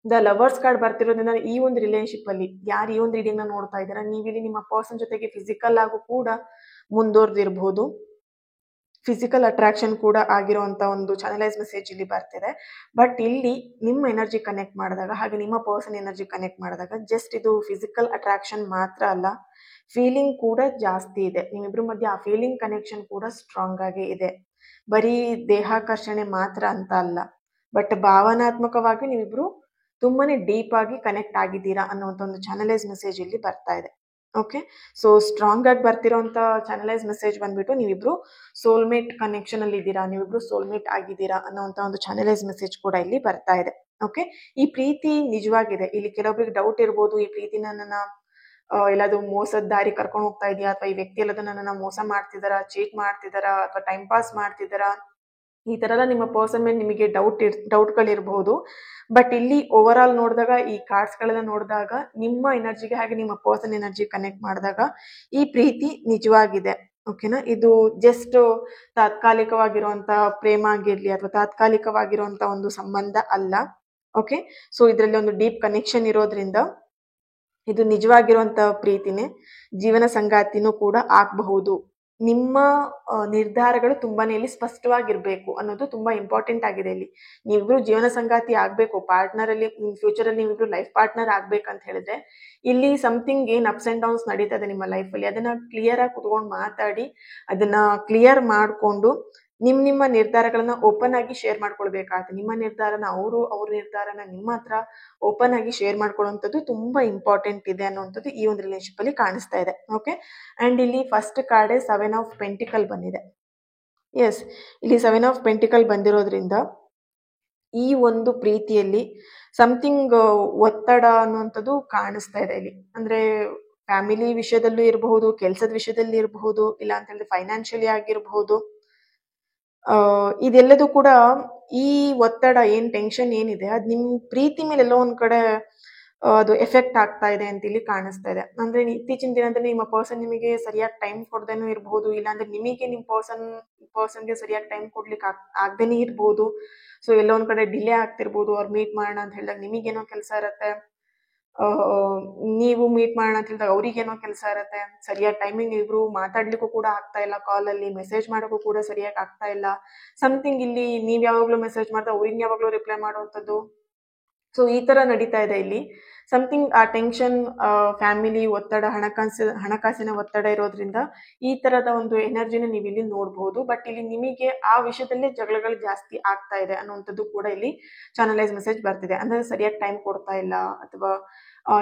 ದ ಲವರ್ಸ್ ಕಾರ್ಡ್ ಬರ್ತಿರೋದ್ರಿಂದ ಈ ಒಂದು ರಿಲೇಶನ್ಶಿಪ್ ಅಲ್ಲಿ ಯಾರು ಈ ಒಂದು ರೀಡಿಂಗ್ನ ನೋಡ್ತಾ ಇದ್ದೀರಾ, ನೀವಿಲ್ಲಿ ನಿಮ್ಮ ಪರ್ಸನ್ ಜೊತೆಗೆ ಫಿಸಿಕಲ್ ಆಗು ಕೂಡ ಮುಂದುವರೆದಿರ್ಬೋದು, ಫಿಸಿಕಲ್ ಅಟ್ರಾಕ್ಷನ್ ಕೂಡ ಆಗಿರುವಂಥ ಒಂದು ಚಾನಲೈಸ್ ಮೆಸೇಜ್ ಇಲ್ಲಿ ಬರ್ತಿದೆ. ಬಟ್ ಇಲ್ಲಿ ನಿಮ್ಮ ಎನರ್ಜಿ ಕನೆಕ್ಟ್ ಮಾಡಿದಾಗ, ಹಾಗೆ ನಿಮ್ಮ ಪರ್ಸನ್ ಎನರ್ಜಿ ಕನೆಕ್ಟ್ ಮಾಡಿದಾಗ ಜಸ್ಟ್ ಇದು ಫಿಸಿಕಲ್ ಅಟ್ರಾಕ್ಷನ್ ಮಾತ್ರ ಅಲ್ಲ, ಫೀಲಿಂಗ್ ಕೂಡ ಜಾಸ್ತಿ ಇದೆ ನಿಮ್ಮಿಬ್ರ ಮಧ್ಯೆ. ಆ ಫೀಲಿಂಗ್ ಕನೆಕ್ಷನ್ ಕೂಡ ಸ್ಟ್ರಾಂಗ್ ಆಗಿ ಇದೆ. ಬರೀ ದೇಹಾಕರ್ಷಣೆ ಮಾತ್ರ ಅಂತ ಅಲ್ಲ, ಬಟ್ ಭಾವನಾತ್ಮಕವಾಗಿ ನೀವಿಬ್ರು ತುಂಬಾನೇ ಡೀಪ್ ಆಗಿ ಕನೆಕ್ಟ್ ಆಗಿದ್ದೀರಾ ಅನ್ನೋಂಥ ಒಂದು ಚಾನಲೈಸ್ ಮೆಸೇಜ್ ಇಲ್ಲಿ ಬರ್ತಾ ಇದೆ. ಓಕೆ. ಸೊ ಸ್ಟ್ರಾಂಗ್ ಆಗಿ ಬರ್ತಿರೋಂಥ ಚಾನಲೈಸ್ ಮೆಸೇಜ್ ಬಂದ್ಬಿಟ್ಟು ನೀವಿಬ್ರು ಸೋಲ್ಮೇಟ್ ಕನೆಕ್ಷನ್ ಅಲ್ಲಿ ಇದ್ದೀರಾ, ನೀವಿಬ್ರು ಸೋಲ್ಮೇಟ್ ಆಗಿದ್ದೀರಾ ಅನ್ನೋಂಥ ಒಂದು ಚಾನಲೈಸ್ ಮೆಸೇಜ್ ಕೂಡ ಇಲ್ಲಿ ಬರ್ತಾ ಇದೆ. ಓಕೆ. ಈ ಪ್ರೀತಿ ನಿಜವಾಗಿದೆ. ಇಲ್ಲಿ ಕೆಲವೊಬ್ರಿಗೆ ಡೌಟ್ ಇರ್ಬೋದು, ಈ ಪ್ರೀತಿನ ನನ್ನ ಎಲ್ಲಾದ್ರೂ ಮೋಸದ ದಾರಿ ಕರ್ಕೊಂಡು ಹೋಗ್ತಾ ಇದೆಯಾ, ಅಥವಾ ಈ ವ್ಯಕ್ತಿ ಎಲ್ಲದನ್ನ ನನ್ನ ಮೋಸ ಮಾಡ್ತಿದಾರಾ, ಚೀಟ್ ಮಾಡ್ತಿದಾರಾ, ಅಥವಾ ಟೈಮ್ ಪಾಸ್ ಮಾಡ್ತಿದಾರಾ, ಈ ತರ ಎಲ್ಲ ನಿಮ್ಮ ಪರ್ಸನ್ ಮೇಲೆ ನಿಮಗೆ ಡೌಟ್ಗಳಿರ್ಬಹುದು. ಬಟ್ ಇಲ್ಲಿ ಓವರ್ ಆಲ್ ನೋಡಿದಾಗ, ಈ ಕಾರ್ಡ್ಸ್ ಗಳೆಲ್ಲ ನೋಡಿದಾಗ, ನಿಮ್ಮ ಎನರ್ಜಿಗೆ ಹಾಗೆ ನಿಮ್ಮ ಪರ್ಸನ್ ಎನರ್ಜಿ ಕನೆಕ್ಟ್ ಮಾಡಿದಾಗ ಈ ಪ್ರೀತಿ ನಿಜವಾಗಿದೆ. ಓಕೆನಾ. ಇದು ಜಸ್ಟ್ ತಾತ್ಕಾಲಿಕವಾಗಿರುವಂತ ಪ್ರೇಮ ಆಗಿರ್ಲಿ ಅಥವಾ ತಾತ್ಕಾಲಿಕವಾಗಿರುವಂತ ಒಂದು ಸಂಬಂಧ ಅಲ್ಲ. ಓಕೆ. ಸೊ ಇದರಲ್ಲಿ ಒಂದು ಡೀಪ್ ಕನೆಕ್ಷನ್ ಇರೋದ್ರಿಂದ ಇದು ನಿಜವಾಗಿರುವಂತ ಪ್ರೀತಿನೇ, ಜೀವನ ಸಂಗಾತಿನೂ ಕೂಡ ಆಗಬಹುದು. ನಿಮ್ಮ ನಿರ್ಧಾರಗಳು ತುಂಬಾನೇ ಇಲ್ಲಿ ಸ್ಪಷ್ಟವಾಗಿರ್ಬೇಕು ಅನ್ನೋದು ತುಂಬಾ ಇಂಪಾರ್ಟೆಂಟ್ ಆಗಿದೆ. ಇಲ್ಲಿ ನೀವಿಬ್ರು ಜೀವನ ಸಂಗಾತಿ ಆಗ್ಬೇಕು, ಪಾರ್ಟ್ನರ್ ಅಲ್ಲಿ ಫ್ಯೂಚರ್ ಅಲ್ಲಿ ನೀವಿಬ್ರು ಲೈಫ್ ಪಾರ್ಟ್ನರ್ ಆಗ್ಬೇಕಂತ ಹೇಳಿದ್ರೆ ಇಲ್ಲಿ ಸಮಥಿಂಗ್ ಏನ್ ಅಪ್ಸ್ ಅಂಡ್ ಡೌನ್ಸ್ ನಡೀತದೆ ನಿಮ್ಮ ಲೈಫ್ ಅಲ್ಲಿ, ಅದನ್ನ ಕ್ಲಿಯರ್ ಆಗಿ ಕುತ್ಕೊಂಡು ಮಾತಾಡಿ ಅದನ್ನ ಕ್ಲಿಯರ್ ಮಾಡ್ಕೊಂಡು ನಿಮ್ಮ ನಿರ್ಧಾರಗಳನ್ನ ಓಪನ್ ಆಗಿ ಶೇರ್ ಮಾಡ್ಕೊಳ್ಬೇಕಾಗುತ್ತೆ. ನಿಮ್ಮ ನಿರ್ಧಾರನ ಅವ್ರ ನಿರ್ಧಾರನ ನಿಮ್ಮ ಹತ್ರ ಓಪನ್ ಆಗಿ ಶೇರ್ ಮಾಡ್ಕೊಳ್ಳುವಂಥದ್ದು ತುಂಬಾ ಇಂಪಾರ್ಟೆಂಟ್ ಇದೆ ಅನ್ನುವಂಥದ್ದು ಈ ಒಂದು ರಿಲೇಶನ್ಶಿಪ್ ಅಲ್ಲಿ ಕಾಣಿಸ್ತಾ ಇದೆ. ಓಕೆ. ಅಂಡ್ ಇಲ್ಲಿ ಫಸ್ಟ್ ಕಾರ್ಡ್ 7 ಆಫ್ ಪೆಂಟಿಕಲ್ ಬಂದಿದೆ. ಎಸ್, ಇಲ್ಲಿ 7 ಆಫ್ ಪೆಂಟಿಕಲ್ ಬಂದಿರೋದ್ರಿಂದ ಈ ಒಂದು ಪ್ರೀತಿಯಲ್ಲಿ ಸಮಥಿಂಗ್ ಒತ್ತಡ ಅನ್ನುವಂಥದ್ದು ಕಾಣಿಸ್ತಾ ಇದೆ ಇಲ್ಲಿ. ಅಂದ್ರೆ ಫ್ಯಾಮಿಲಿ ವಿಷಯದಲ್ಲೂ ಇರಬಹುದು, ಕೆಲಸದ ವಿಷಯದಲ್ಲಿ ಇರಬಹುದು, ಇಲ್ಲ ಅಂತ ಹೇಳಿದ್ರೆ ಫೈನಾನ್ಷಿಯಲಿ ಆಗಿರಬಹುದು. ಇದೆಲ್ಲದೂ ಕೂಡ ಈ ಒತ್ತಡ ಏನ್ ಟೆನ್ಷನ್ ಏನಿದೆ ಅದು ನಿಮ್ ಪ್ರೀತಿ ಮೇಲೆ ಎಲ್ಲೋ ಒಂದ್ ಕಡೆ ಅದು ಎಫೆಕ್ಟ್ ಆಗ್ತಾ ಇದೆ ಅಂತ ಇಲ್ಲಿ ಕಾಣಿಸ್ತಾ ಇದೆ. ಅಂದ್ರೆ ಇತ್ತೀಚಿನ ದಿನದಲ್ಲಿ ನಿಮ್ಮ ಪರ್ಸನ್ ನಿಮಗೆ ಸರಿಯಾಗಿ ಟೈಮ್ ಕೊಡದೇನೂ ಇರಬಹುದು, ಇಲ್ಲಾಂದ್ರೆ ನಿಮಗೆ ನಿಮ್ ಪರ್ಸನ್ಗೆ ಸರಿಯಾಗಿ ಟೈಮ್ ಕೊಡ್ಲಿಕ್ಕೆ ಆಗದೇನೆ ಇರ್ಬೋದು. ಸೊ ಎಲ್ಲೋ ಒಂದ್ ಕಡೆ ಡಿಲೇ ಆಗ್ತಿರ್ಬೋದು. ಅವ್ರು ಮೀಟ್ ಮಾಡೋಣ ಅಂತ ಹೇಳಿದಾಗ ನಿಮಗೇನೋ ಕೆಲಸ ಇರತ್ತೆ, ನೀವು ಮೀಟ್ ಮಾಡೋಣ ಅಂತ ಹೇಳಿದಾಗ ಅವ್ರಿಗೇನೋ ಕೆಲಸ ಇರತ್ತೆ. ಸರಿಯಾದ ಟೈಮಿಂಗ್ ಇಬ್ರು ಮಾತಾಡ್ಲಿಕ್ಕೂ ಕೂಡ ಆಗ್ತಾ ಇಲ್ಲ, ಕಾಲಲ್ಲಿ ಮೆಸೇಜ್ ಮಾಡೋಕ್ಕೂ ಕೂಡ ಸರಿಯಾಗಿ ಆಗ್ತಾ ಇಲ್ಲ. ಸಮಥಿಂಗ್ ಇಲ್ಲಿ ನೀವ್ ಯಾವಾಗ್ಲೂ ಮೆಸೇಜ್ ಮಾಡ್ತಾ ಅವ್ರಿಗೆ ಯಾವಾಗ್ಲೂ ರಿಪ್ಲೈ ಮಾಡುವಂಥದ್ದು. ಸೊ ಈ ತರ ನಡೀತಾ ಇದೆ ಇಲ್ಲಿ. ಸಮಥಿಂಗ್ ಆ ಟೆನ್ಷನ್, ಫ್ಯಾಮಿಲಿ ಒತ್ತಡ, ಹಣಕಾಸಿನ ಒತ್ತಡ ಇರೋದ್ರಿಂದ ಈ ತರದ ಒಂದು ಎನರ್ಜಿನ ನೀವು ಇಲ್ಲಿ ನೋಡಬಹುದು. ಬಟ್ ಇಲ್ಲಿ ನಿಮಗೆ ಆ ವಿಷಯದಲ್ಲೇ ಜಗಳಗಳು ಜಾಸ್ತಿ ಆಗ್ತಾ ಇದೆ ಅನ್ನುವಂಥದ್ದು ಕೂಡ ಇಲ್ಲಿ ಚಾನಲೈಸ್ ಮೆಸೇಜ್ ಬರ್ತಿದೆ. ಅಂದ್ರೆ ಸರಿಯಾಗಿ ಟೈಮ್ ಕೊಡ್ತಾ ಇಲ್ಲ, ಅಥವಾ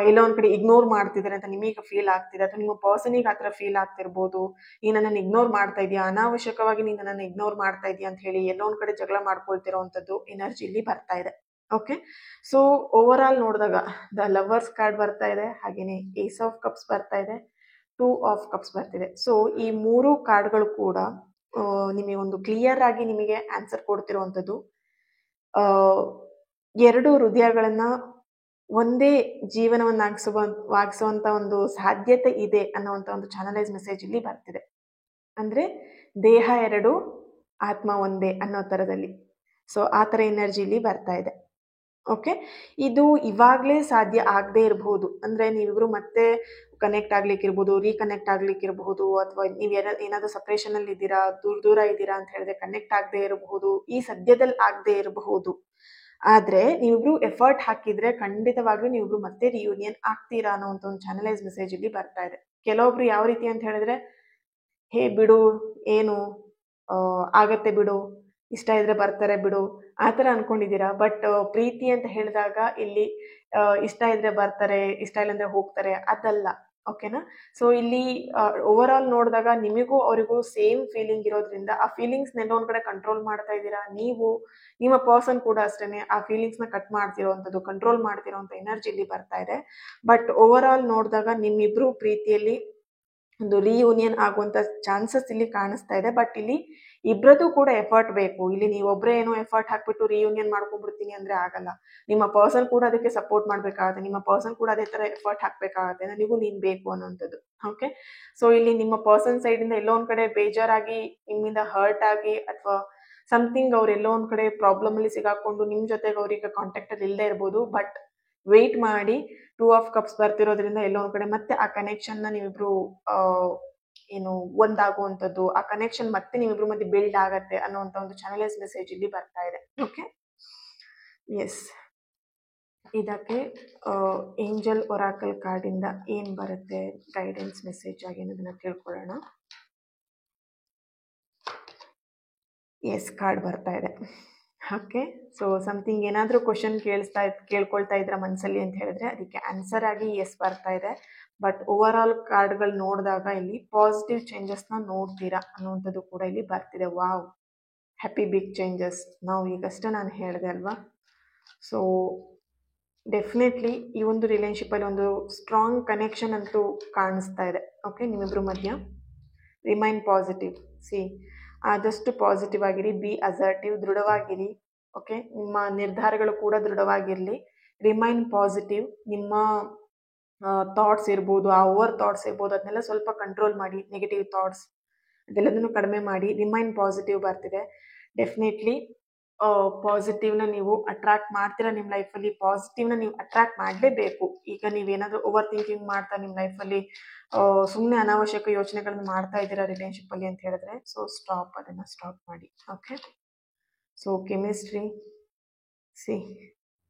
ಎಲ್ಲೋ ಒಂದ್ ಕಡೆ ಇಗ್ನೋರ್ ಮಾಡ್ತಿದ್ದಾರೆ ಅಂತ ನಿಮಗೆ ಫೀಲ್ ಆಗ್ತಿದೆ, ಅಥವಾ ನಿಮ್ಮ ಪರ್ಸನಿಗೆ ಆತರ ಫೀಲ್ ಆಗ್ತಿರ್ಬೋದು. ನೀನ್ ನನ್ನನ್ನು ಇಗ್ನೋರ್ ಮಾಡ್ತಾ ಇದೀಯಾ, ಅನಾವಶ್ಯಕವಾಗಿ ನೀನ್ ನನ್ನನ್ನು ಇಗ್ನೋರ್ ಮಾಡ್ತಾ ಇದೀಯಾ ಅಂತ ಹೇಳಿ ಎಲ್ಲೋ ಒಂದ್ ಕಡೆ ಜಗಳ ಮಾಡ್ಕೊಳ್ತಿರೋಂಥದ್ದು ಎನರ್ಜಿ ಇಲ್ಲಿ ಬರ್ತಾ ಇದೆ. ಓಕೆ. ಸೊ ಓವರ್ ಆಲ್ ನೋಡಿದಾಗ ದ ಲವರ್ಸ್ ಕಾರ್ಡ್ ಬರ್ತಾ ಇದೆ, ಹಾಗೇನೆ ಏಸ್ ಆಫ್ ಕಪ್ಸ್ ಬರ್ತಾ ಇದೆ, 2 ಆಫ್ ಕಪ್ಸ್ ಬರ್ತಿದೆ. ಸೊ ಈ 3 ಕಾರ್ಡ್ಗಳು ಕೂಡ ನಿಮಗೆ ಒಂದು ಕ್ಲಿಯರ್ ಆಗಿ ನಿಮಗೆ ಆನ್ಸರ್ ಕೊಡ್ತಿರುವಂಥದ್ದು, 2 ಹೃದಯಗಳನ್ನ ಒಂದೇ ಜೀವನವನ್ನಾಗಿಸುವಂತ ಒಂದು ಸಾಧ್ಯತೆ ಇದೆ ಅನ್ನುವಂತ ಒಂದು ಚಾನಲೈಸ್ ಮೆಸೇಜ್ ಇಲ್ಲಿ ಬರ್ತಿದೆ. ಅಂದ್ರೆ ದೇಹ 2 ಆತ್ಮ ಒಂದೇ ಅನ್ನೋ ತರದಲ್ಲಿ. ಸೊ ಆ ತರ ಎನರ್ಜಿ ಇಲ್ಲಿ ಬರ್ತಾ ಇದೆ. ಓಕೆ. ಇದು ಇವಾಗ್ಲೇ ಸಾಧ್ಯ ಆಗದೆ ಇರಬಹುದು. ಅಂದ್ರೆ ನೀವಿಬ್ರು ಮತ್ತೆ ಕನೆಕ್ಟ್ ಆಗ್ಲಿಕ್ಕಿರ್ಬೋದು, ರೀಕನೆಕ್ಟ್ ಆಗ್ಲಿಕ್ಕಿರಬಹುದು, ಅಥವಾ ನೀವ್ ಏನಾದ್ರು ಸಪ್ರೇಷನ್ ಅಲ್ಲಿ ಇದ್ದೀರಾ, ದೂರ ಇದ್ದೀರಾ ಅಂತ ಹೇಳಿದ್ರೆ ಕನೆಕ್ಟ್ ಆಗದೆ ಇರಬಹುದು, ಈ ಸದ್ಯದಲ್ಲಿ ಆಗದೆ ಇರಬಹುದು. ಆದ್ರೆ ನೀವಿಬ್ರು ಎಫರ್ಟ್ ಹಾಕಿದ್ರೆ ಖಂಡಿತವಾಗ್ಲೂ ನೀವಿಬ್ರು ಮತ್ತೆ ರಿಯೂನಿಯನ್ ಆಗ್ತೀರಾ ಅನ್ನೋಂಥ ಒಂದು ಚಾನಲೈಸ್ ಮೆಸೇಜ್ ಇಲ್ಲಿ ಬರ್ತಾ ಇದೆ. ಕೆಲವೊಬ್ರು ಯಾವ ರೀತಿ ಅಂತ ಹೇಳಿದ್ರೆ, ಹೇ ಬಿಡು, ಏನು ಆಗತ್ತೆ ಬಿಡು, ಇಷ್ಟ ಇದ್ರೆ ಬರ್ತಾರೆ ಬಿಡು, ಆತರ ಅನ್ಕೊಂಡಿದ್ದೀರಾ. ಬಟ್ ಪ್ರೀತಿ ಅಂತ ಹೇಳಿದಾಗ ಇಲ್ಲಿ ಇಷ್ಟ ಇದ್ರೆ ಬರ್ತಾರೆ, ಇಷ್ಟ ಇಲ್ಲ ಅಂದ್ರೆ ಹೋಗ್ತಾರೆ, ಅದಲ್ಲ. ಓಕೆನಾ. ಸೊ ಇಲ್ಲಿ ಓವರ್ ಆಲ್ ನೋಡಿದಾಗ ನಿಮಗೂ ಅವರಿಗೂ ಸೇಮ್ ಫೀಲಿಂಗ್ ಇರೋದ್ರಿಂದ ಆ ಫೀಲಿಂಗ್ಸ್ ನೆಲ್ಲ ಒಂದ್ ಕಡೆ ಕಂಟ್ರೋಲ್ ಮಾಡ್ತಾ ಇದ್ದೀರಾ. ನೀವು ನಿಮ್ಮ ಪರ್ಸನ್ ಕೂಡ ಅಷ್ಟೇನೆ ಆ ಫೀಲಿಂಗ್ಸ್ ನ ಕಟ್ ಮಾಡ್ತಿರೋಂಥದ್ದು, ಕಂಟ್ರೋಲ್ ಮಾಡ್ತಿರೋಂಥ ಎನರ್ಜಿ ಇಲ್ಲಿ ಬರ್ತಾ ಇದೆ. ಬಟ್ ಓವರ್ ಆಲ್ ನೋಡಿದಾಗ ನಿಮ್ಮಿಬ್ರು ಪ್ರೀತಿಯಲ್ಲಿ ಒಂದು ರಿಯೂನಿಯನ್ ಆಗುವಂತ ಚಾನ್ಸಸ್ ಇಲ್ಲಿ ಕಾಣಿಸ್ತಾ ಇದೆ. ಬಟ್ ಇಲ್ಲಿ ಇಬ್ರದ್ದು ಕೂಡ ಎಫರ್ಟ್ ಬೇಕು. ಇಲ್ಲಿ ನೀವೊಬ್ರೇ ಏನೋ ಎಫರ್ಟ್ ಹಾಕ್ಬಿಟ್ಟು ರಿಯೂನಿಯನ್ ಮಾಡ್ಕೊಂಡ್ಬಿಡ್ತೀನಿ ಅಂದ್ರೆ ಆಗಲ್ಲ. ನಿಮ್ಮ ಪರ್ಸನ್ ಕೂಡ ಅದಕ್ಕೆ ಸಪೋರ್ಟ್ ಮಾಡ್ಬೇಕಾಗತ್ತೆ, ನಿಮ್ಮ ಪರ್ಸನ್ ಕೂಡ ಅದೇ ತರ ಎಫರ್ಟ್ ಹಾಕ್ಬೇಕಾಗತ್ತೆ, ನನಗೂ ನೀನ್ ಬೇಕು ಅನ್ನೋಂಥದ್ದು. ಓಕೆ. ಸೊ ಇಲ್ಲಿ ನಿಮ್ಮ ಪರ್ಸನ್ ಸೈಡ್ ಇಂದ ಎಲ್ಲೋ ಒಂದ್ ಕಡೆ ಬೇಜಾರಾಗಿ, ನಿಮ್ಮಿಂದ ಹರ್ಟ್ ಆಗಿ, ಅಥವಾ ಸಮಥಿಂಗ್ ಅವ್ರು ಎಲ್ಲೋ ಒಂದ್ ಕಡೆ ಪ್ರಾಬ್ಲಮ್ ಅಲ್ಲಿ ಸಿಗಾಕೊಂಡು ನಿಮ್ ಜೊತೆಗೆ ಅವ್ರಿಗೆ ಕಾಂಟ್ಯಾಕ್ಟ್ ಅಲ್ಲಿ ಇಲ್ಲದೆ ಇರ್ಬೋದು. ಬಟ್ ವೇಟ್ ಮಾಡಿ, 2 ಆಫ್ ಕಪ್ಸ್ ಬರ್ತಿರೋದ್ರಿಂದ ಎಲ್ಲೋ ಒಂದ್ ಕಡೆ ಮತ್ತೆ ಆ ಕನೆಕ್ಷನ್ ನ ನೀವಿಬ್ರು ಏನು ಒಂದಾಗುವಂಥದ್ದು, ಆ ಕನೆಕ್ಷನ್ ಮತ್ತೆ ನೀವಿಬ್ರು ಮಧ್ಯೆ ಬಿಲ್ಡ್ ಆಗತ್ತೆ ಅನ್ನೋಂಥ ಒಂದು ಚಾನಲೈಸ್ ಮೆಸೇಜ್ ಇಲ್ಲಿ ಬರ್ತಾ ಇದೆ. ಓಕೆ. ಎಸ್, ಇದಕ್ಕೆ ಏಂಜಲ್ ಒರಾಕಲ್ ಕಾರ್ಡ್ ಇಂದ ಏನ್ ಬರುತ್ತೆ ಗೈಡೆನ್ಸ್ ಮೆಸೇಜ್ ಆಗಿ ಅನ್ನೋದನ್ನ ತಿಳ್ಕೊಳ್ಳೋಣ. ಎಸ್ ಕಾರ್ಡ್ ಬರ್ತಾ ಇದೆ. ಓಕೆ. ಸೊ ಸಮಥಿಂಗ್ ಏನಾದರೂ ಕ್ವಶನ್ ಕೇಳ್ಕೊಳ್ತಾ ಇದ್ರ ಮನಸ್ಸಲ್ಲಿ ಅಂತ ಹೇಳಿದ್ರೆ ಅದಕ್ಕೆ ಆನ್ಸರ್ ಆಗಿ ಎಸ್ ಬರ್ತಾ ಇದೆ. ಬಟ್ ಓವರ್ ಆಲ್ ಕಾರ್ಡ್ಗಳು ನೋಡಿದಾಗ ಇಲ್ಲಿ ಪಾಸಿಟಿವ್ ಚೇಂಜಸ್ನ ನೋಡ್ತೀರಾ ಅನ್ನುವಂಥದ್ದು ಕೂಡ ಇಲ್ಲಿ ಬರ್ತಿದೆ. Wow, happy big changes. ನಾವು ಈಗಷ್ಟೇ ನಾನು ಹೇಳಿದೆ ಅಲ್ವಾ. ಸೊ ಡೆಫಿನೆಟ್ಲಿ ಈ ಒಂದು ರಿಲೇಶನ್ಶಿಪ್ಪಲ್ಲಿ ಒಂದು ಸ್ಟ್ರಾಂಗ್ ಕನೆಕ್ಷನ್ ಅಂತೂ ಕಾಣಿಸ್ತಾ ಇದೆ. ಓಕೆ, ನಿಮ್ಮಿಬ್ಬರ ಮಧ್ಯ. Remain positive. ಸಿ, ಆದಷ್ಟು ಪಾಸಿಟಿವ್ ಆಗಿರಿ, ಬಿ ಅಸರ್ಟಿವ್, ದೃಢವಾಗಿರಿ. ಓಕೆ, ನಿಮ್ಮ ನಿರ್ಧಾರಗಳು ಕೂಡ ದೃಢವಾಗಿರಲಿ. Remain positive. ನಿಮ್ಮ ಥಾಟ್ಸ್ ಇರ್ಬೋದು, ಆ ಓವರ್ ಥಾಟ್ಸ್ ಇರ್ಬೋದು, ಅದನ್ನೆಲ್ಲ ಸ್ವಲ್ಪ ಕಂಟ್ರೋಲ್ ಮಾಡಿ. ನೆಗೆಟಿವ್ ಥಾಟ್ಸ್ ಅದೆಲ್ಲದನ್ನು ಕಡಿಮೆ ಮಾಡಿ. ರಿಮೈನ್ ಪಾಸಿಟಿವ್ ಬರ್ತಿದೆ. ಡೆಫಿನೆಟ್ಲಿ ಪಾಸಿಟಿವ್ನ ನೀವು ಅಟ್ರಾಕ್ಟ್ ಮಾಡ್ತೀರಾ ನಿಮ್ಮ ಲೈಫಲ್ಲಿ. ಪಾಸಿಟಿವ್ನ ನೀವು ಅಟ್ರಾಕ್ಟ್ ಮಾಡಲೇಬೇಕು. ಈಗ ನೀವೇನಾದರೂ ಓವರ್ ಥಿಂಕಿಂಗ್ ಮಾಡ್ತಾ ನಿಮ್ಮ ಲೈಫಲ್ಲಿ ಸುಮ್ಮನೆ ಅನಾವಶ್ಯಕ ಯೋಚನೆಗಳನ್ನು ಮಾಡ್ತಾ ಇದ್ದೀರಾ ರಿಲೇಶನ್ಶಿಪ್ಪಲ್ಲಿ ಅಂತ ಹೇಳಿದ್ರೆ, ಸೊ ಅದನ್ನು ಸ್ಟಾಪ್ ಮಾಡಿ. Okay, so chemistry. See,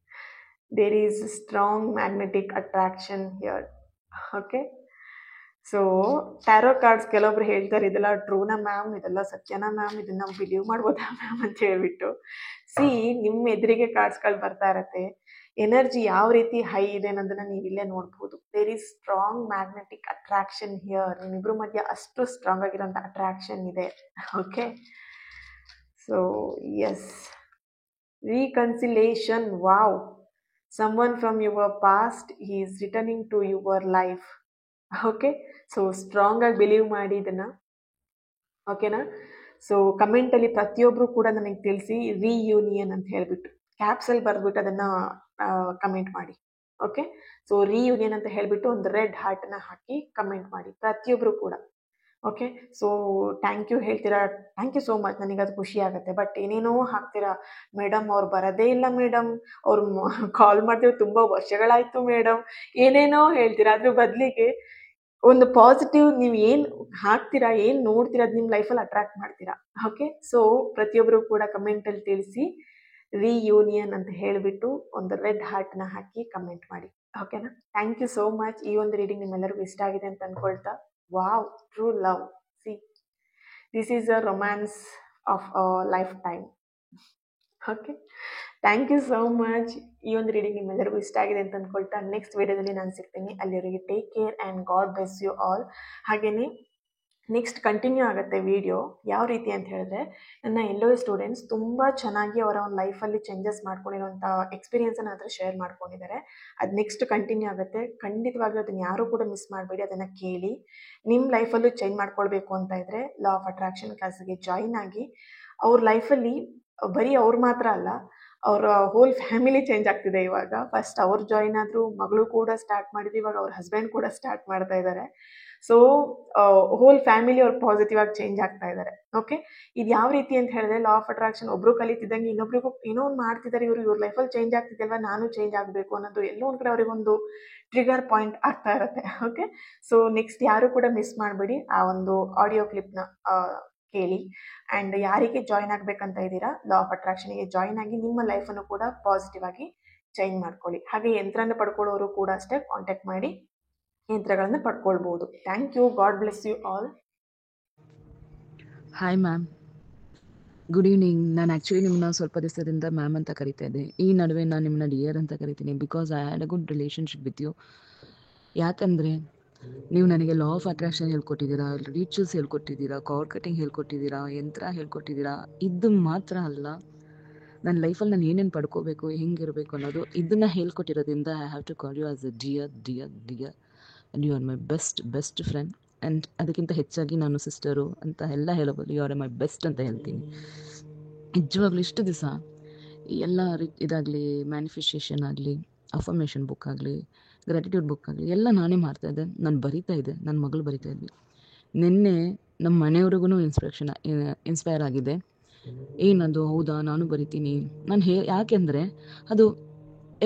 there is strong magnetic attraction here. Okay, so tarot cards ಕೆಲವೊಬ್ರು ಹೇಳ್ತಾರೆ ಇದೆಲ್ಲ ಟ್ರೂನಾ ಮ್ಯಾಮ್, ಇದೆಲ್ಲ ಸತ್ಯನಾ ಮ್ಯಾಮ್, ಇದನ್ನ ನಾವು ಬಿಲೀವ್ ಮಾಡ್ಬೋದಾ ಮ್ಯಾಮ್ ಅಂತ ಹೇಳ್ಬಿಟ್ಟು. ಸಿ, ನಿಮ್ಮ ಎದುರಿಗೆ ಕಾರ್ಡ್ಸ್ಗಳು ಬರ್ತಾ ಇರತ್ತೆ. ಎನರ್ಜಿ ಯಾವ ರೀತಿ ಹೈ ಇದೆ ಅನ್ನೋದನ್ನ ನೀವು ಇಲ್ಲೇ ನೋಡ್ಬೋದು. There is strong magnetic attraction here. ನಿಮ್ಮಿಬ್ರ ಮಧ್ಯ ಅಷ್ಟು ಸ್ಟ್ರಾಂಗ್ ಆಗಿರೋಂಥ ಅಟ್ರಾಕ್ಷನ್ ಇದೆ. Okay, so yes, reconciliation. Wow, someone from your past is returning to your life. Okay, so strong ಆಗಿ ಬಿಲೀವ್ ಮಾಡಿ ಇದನ್ನು. ಓಕೆನಾ? ಸೊ ಕಮೆಂಟಲ್ಲಿ ಪ್ರತಿಯೊಬ್ಬರು ಕೂಡ ನನಗೆ ತಿಳಿಸಿ ರೀಯೂನಿಯನ್ ಅಂತ ಹೇಳಿಬಿಟ್ಟು ಕ್ಯಾಪ್ಸಲ್ಲಿ ಬರೆದ್ಬಿಟ್ಟು ಅದನ್ನು ಕಮೆಂಟ್ ಮಾಡಿ. ಓಕೆ, ಸೊ ರೀಯೂನಿಯನ್ ಅಂತ ಹೇಳಿಬಿಟ್ಟು ಒಂದು ರೆಡ್ ಹಾರ್ಟನ್ನ ಹಾಕಿ ಕಮೆಂಟ್ ಮಾಡಿ ಪ್ರತಿಯೊಬ್ಬರು ಕೂಡ. ಓಕೆ, ಸೊ ಥ್ಯಾಂಕ್ ಯು ಹೇಳ್ತೀರಾ. ಥ್ಯಾಂಕ್ ಯು ಸೋ ಮಚ್, ನನಗೆ ಅದು ಖುಷಿ ಆಗುತ್ತೆ. ಬಟ್ ಏನೇನೋ ಹಾಕ್ತೀರಾ ಮೇಡಮ್, ಅವ್ರು ಬರೋದೇ ಇಲ್ಲ ಮೇಡಮ್, ಅವ್ರು ಕಾಲ್ ಮಾಡ್ತೀವಿ ತುಂಬ ವರ್ಷಗಳಾಯಿತು ಮೇಡಮ್, ಏನೇನೋ ಹೇಳ್ತೀರಾ. ಅದ್ರ ಬದಲಿಗೆ ಒಂದು ಪಾಸಿಟಿವ್ ನೀವು ಏನು ಹಾಕ್ತೀರಾ, ಏನು ನೋಡ್ತೀರಾ, ಅದು ನಿಮ್ಮ ಲೈಫಲ್ಲಿ ಅಟ್ರಾಕ್ಟ್ ಮಾಡ್ತೀರಾ. ಓಕೆ, ಸೊ ಪ್ರತಿಯೊಬ್ಬರು ಕೂಡ ಕಮೆಂಟಲ್ಲಿ ತಿಳಿಸಿ ರೀಯೂನಿಯನ್ ಅಂತ ಹೇಳಿಬಿಟ್ಟು ಒಂದು ರೆಡ್ ಹಾರ್ಟ್ನ ಹಾಕಿ ಕಮೆಂಟ್ ಮಾಡಿ. ಓಕೆನಾ? Thank you so much. ಈ ಒಂದು ರೀಡಿಂಗ್ ನಿಮ್ಮೆಲ್ಲರಿಗೂ ಇಷ್ಟ ಆಗಿದೆ ಅಂತ ಅಂದ್ಕೊಳ್ತಾ. Wow, true love. See, this is a romance of a lifetime. Okay, thank you so much. ಈ ಒಂದು ರೀಡಿಂಗ್ ನಿಮ್ಮೆಲ್ಲರಿಗೂ ಇಷ್ಟ ಆಗಿದೆ ಅಂತ ಅಂದ್ಕೊಳ್ತಾ ನೆಕ್ಸ್ಟ್ ವಿಡಿಯೋದಲ್ಲಿ ನಾನು ಸಿಗ್ತೀನಿ. ಅಲ್ಲಿವರೆಗೆ take care and God bless you all. ಹಾಗೆಯೇ ನೆಕ್ಸ್ಟ್ ಕಂಟಿನ್ಯೂ ಆಗುತ್ತೆ ವಿಡಿಯೋ. ಯಾವ ರೀತಿ ಅಂತ ಹೇಳಿದ್ರೆ, ನನ್ನ ಎಲ್ಲೋ ಸ್ಟೂಡೆಂಟ್ಸ್ ತುಂಬ ಚೆನ್ನಾಗಿ ಅವರ ಒಂದು ಲೈಫಲ್ಲಿ ಚೇಂಜಸ್ ಮಾಡ್ಕೊಂಡಿರೋಂಥ ಎಕ್ಸ್ಪೀರಿಯನ್ಸನ್ನು ಹತ್ರ ಶೇರ್ ಮಾಡ್ಕೊಂಡಿದ್ದಾರೆ. ಅದು ನೆಕ್ಸ್ಟ್ ಕಂಟಿನ್ಯೂ ಆಗುತ್ತೆ. ಖಂಡಿತವಾಗ್ಲೂ ಅದನ್ನು ಯಾರೂ ಕೂಡ ಮಿಸ್ ಮಾಡಬೇಡಿ. ಅದನ್ನು ಕೇಳಿ ನಿಮ್ಮ ಲೈಫಲ್ಲೂ ಚೇಂಜ್ ಮಾಡ್ಕೊಳ್ಬೇಕು ಅಂತ ಇದ್ದರೆ ಲಾ ಆಫ್ ಅಟ್ರಾಕ್ಷನ್ ಕ್ಲಾಸಿಗೆ ಜಾಯಿನ್ ಆಗಿ. ಅವ್ರ ಲೈಫಲ್ಲಿ ಬರೀ ಅವ್ರು ಮಾತ್ರ ಅಲ್ಲ, ಅವರ ಹೋಲ್ ಫ್ಯಾಮಿಲಿ ಚೇಂಜ್ ಆಗ್ತಿದೆ ಇವಾಗ. ಫಸ್ಟ್ ಅವ್ರು ಜಾಯಿನ್ ಆದರು, ಮಗಳು ಕೂಡ ಸ್ಟಾರ್ಟ್ ಮಾಡಿದ್ರು, ಇವಾಗ ಅವ್ರ ಹಸ್ಬೆಂಡ್ ಕೂಡ ಸ್ಟಾರ್ಟ್ ಮಾಡ್ತಾ ಇದ್ದಾರೆ. ಸೊ ಹೋಲ್ ಫ್ಯಾಮಿಲಿ ಅವ್ರು ಪಾಸಿಟಿವ್ ಆಗಿ ಚೇಂಜ್ ಆಗ್ತಾ ಇದ್ದಾರೆ. ಓಕೆ, ಇದು ಯಾವ ರೀತಿ ಅಂತ ಹೇಳಿದ್ರೆ, ಲಾ ಆಫ್ ಅಟ್ರಾಕ್ಷನ್ ಒಬ್ರು ಕಲಿತಿದ್ದಂಗೆ ಇನ್ನೊಬ್ರಿಗೂ ಏನೋ ಒಂದು ಮಾಡ್ತಿದ್ದಾರೆ, ಇವ್ರ ಲೈಫಲ್ಲಿ ಚೇಂಜ್ ಆಗ್ತಿದ್ದಲ್ವ, ನಾನು ಚೇಂಜ್ ಆಗಬೇಕು ಅನ್ನೋದು ಎಲ್ಲೋ ಒಂದು ಕಡೆ ಅವರಿಗೊಂದು ಟ್ರಿಗರ್ ಪಾಯಿಂಟ್ ಆಗ್ತಾ ಇರುತ್ತೆ. ಓಕೆ, ಸೊ ನೆಕ್ಸ್ಟ್ ಯಾರು ಕೂಡ ಮಿಸ್ ಮಾಡಬೇಡಿ. ಆ ಒಂದು ಆಡಿಯೋ ಕ್ಲಿಪ್ನ ಕೇಳಿ. ಆ್ಯಂಡ್ ಯಾರಿಗೆ ಜಾಯಿನ್ ಆಗಬೇಕಂತ ಇದ್ದೀರಾ ಲಾ ಆಫ್ ಅಟ್ರಾಕ್ಷನ್ಗೆ ಜಾಯಿನ್ ಆಗಿ ನಿಮ್ಮ ಲೈಫನ್ನು ಕೂಡ ಪಾಸಿಟಿವ್ ಆಗಿ ಚೇಂಜ್ ಮಾಡ್ಕೊಳ್ಳಿ. ಹಾಗೆ ಯಂತ್ರನ ಪಡ್ಕೊಳ್ಳೋರು ಕೂಡ ಅಷ್ಟೇ ಕಾಂಟ್ಯಾಕ್ಟ್ ಮಾಡಿ ಯಂತ್ರಗಳನ್ನು ಪಡ್ಕೊಳ್ಬೋದು. Thank you. God bless you all. Hi ma'am, good evening. ನಾನು ಆ್ಯಕ್ಚುಲಿ ನಿಮ್ಮನ್ನ ಸ್ವಲ್ಪ ದಿವಸದಿಂದ ಮ್ಯಾಮ್ ಅಂತ ಕರಿತಾ ಇದ್ದೆ. ಈ ನಡುವೆ ನಾನು ನಿಮ್ಮನ್ನ ಡಿಯರ್ ಅಂತ ಕರಿತೀನಿ. Because I had a good relationship with you. ಯಾಕಂದರೆ ನೀವು ನನಗೆ ಲಾ ಆಫ್ ಅಟ್ರಾಕ್ಷನ್ ಹೇಳ್ಕೊಟ್ಟಿದ್ದೀರಾ, ರಿಚುವಲ್ಸ್ ಹೇಳ್ಕೊಟ್ಟಿದ್ದೀರಾ, ಕಾರ್ಡ್ ಕಟಿಂಗ್ ಹೇಳ್ಕೊಟ್ಟಿದ್ದೀರಾ, ಯಂತ್ರ ಹೇಳ್ಕೊಟ್ಟಿದ್ದೀರಾ. ಇದು ಮಾತ್ರ ಅಲ್ಲ, ನನ್ನ ಲೈಫಲ್ಲಿ ನಾನು ಏನೇನು ಪಡ್ಕೋಬೇಕು, ಹೆಂಗಿರಬೇಕು ಅನ್ನೋದು ಇದನ್ನು ಹೇಳ್ಕೊಟ್ಟಿರೋದ್ರಿಂದ I have to call you as a dear dear dear and you are my best friend. And ಅದಕ್ಕಿಂತ ಹೆಚ್ಚಾಗಿ ನಾನು ಸಿಸ್ಟರು ಅಂತ ಎಲ್ಲ ಹೇಳಬಹುದು. ಯು ಆರ್ ಮೈ ಬೆಸ್ಟ್ ಅಂತ ಹೇಳ್ತೀನಿ. ನಿಜವಾಗ್ಲೂ ಇಷ್ಟು ದಿವಸ ಎಲ್ಲ ಇದಾಗಲಿ, ಮ್ಯಾನಿಫೆಸ್ಟೇಷನ್ ಆಗಲಿ, ಅಫರ್ಮೇಷನ್ ಬುಕ್ ಆಗಲಿ, ಗ್ರ್ಯಾಟಿಟ್ಯೂಡ್ ಬುಕ್ ಆಗಲಿ ಎಲ್ಲ ನಾನೇ ಮಾಡ್ತಾಯಿದ್ದೆ. ನಾನು ಬರಿತಾ ಇದ್ದೆ, ನನ್ನ ಮಗಳು ಬರಿತಾ ಇದ್ವಿ. ನಿನ್ನೆ ನಮ್ಮ ಮನೆಯವ್ರಿಗೂ ಇನ್ಸ್ಪೈರ್ ಆಗಿದೆ. ಏನದು ಹೌದಾ, ನಾನು ಬರಿತೀನಿ. ನಾನು ಯಾಕೆಂದರೆ ಅದು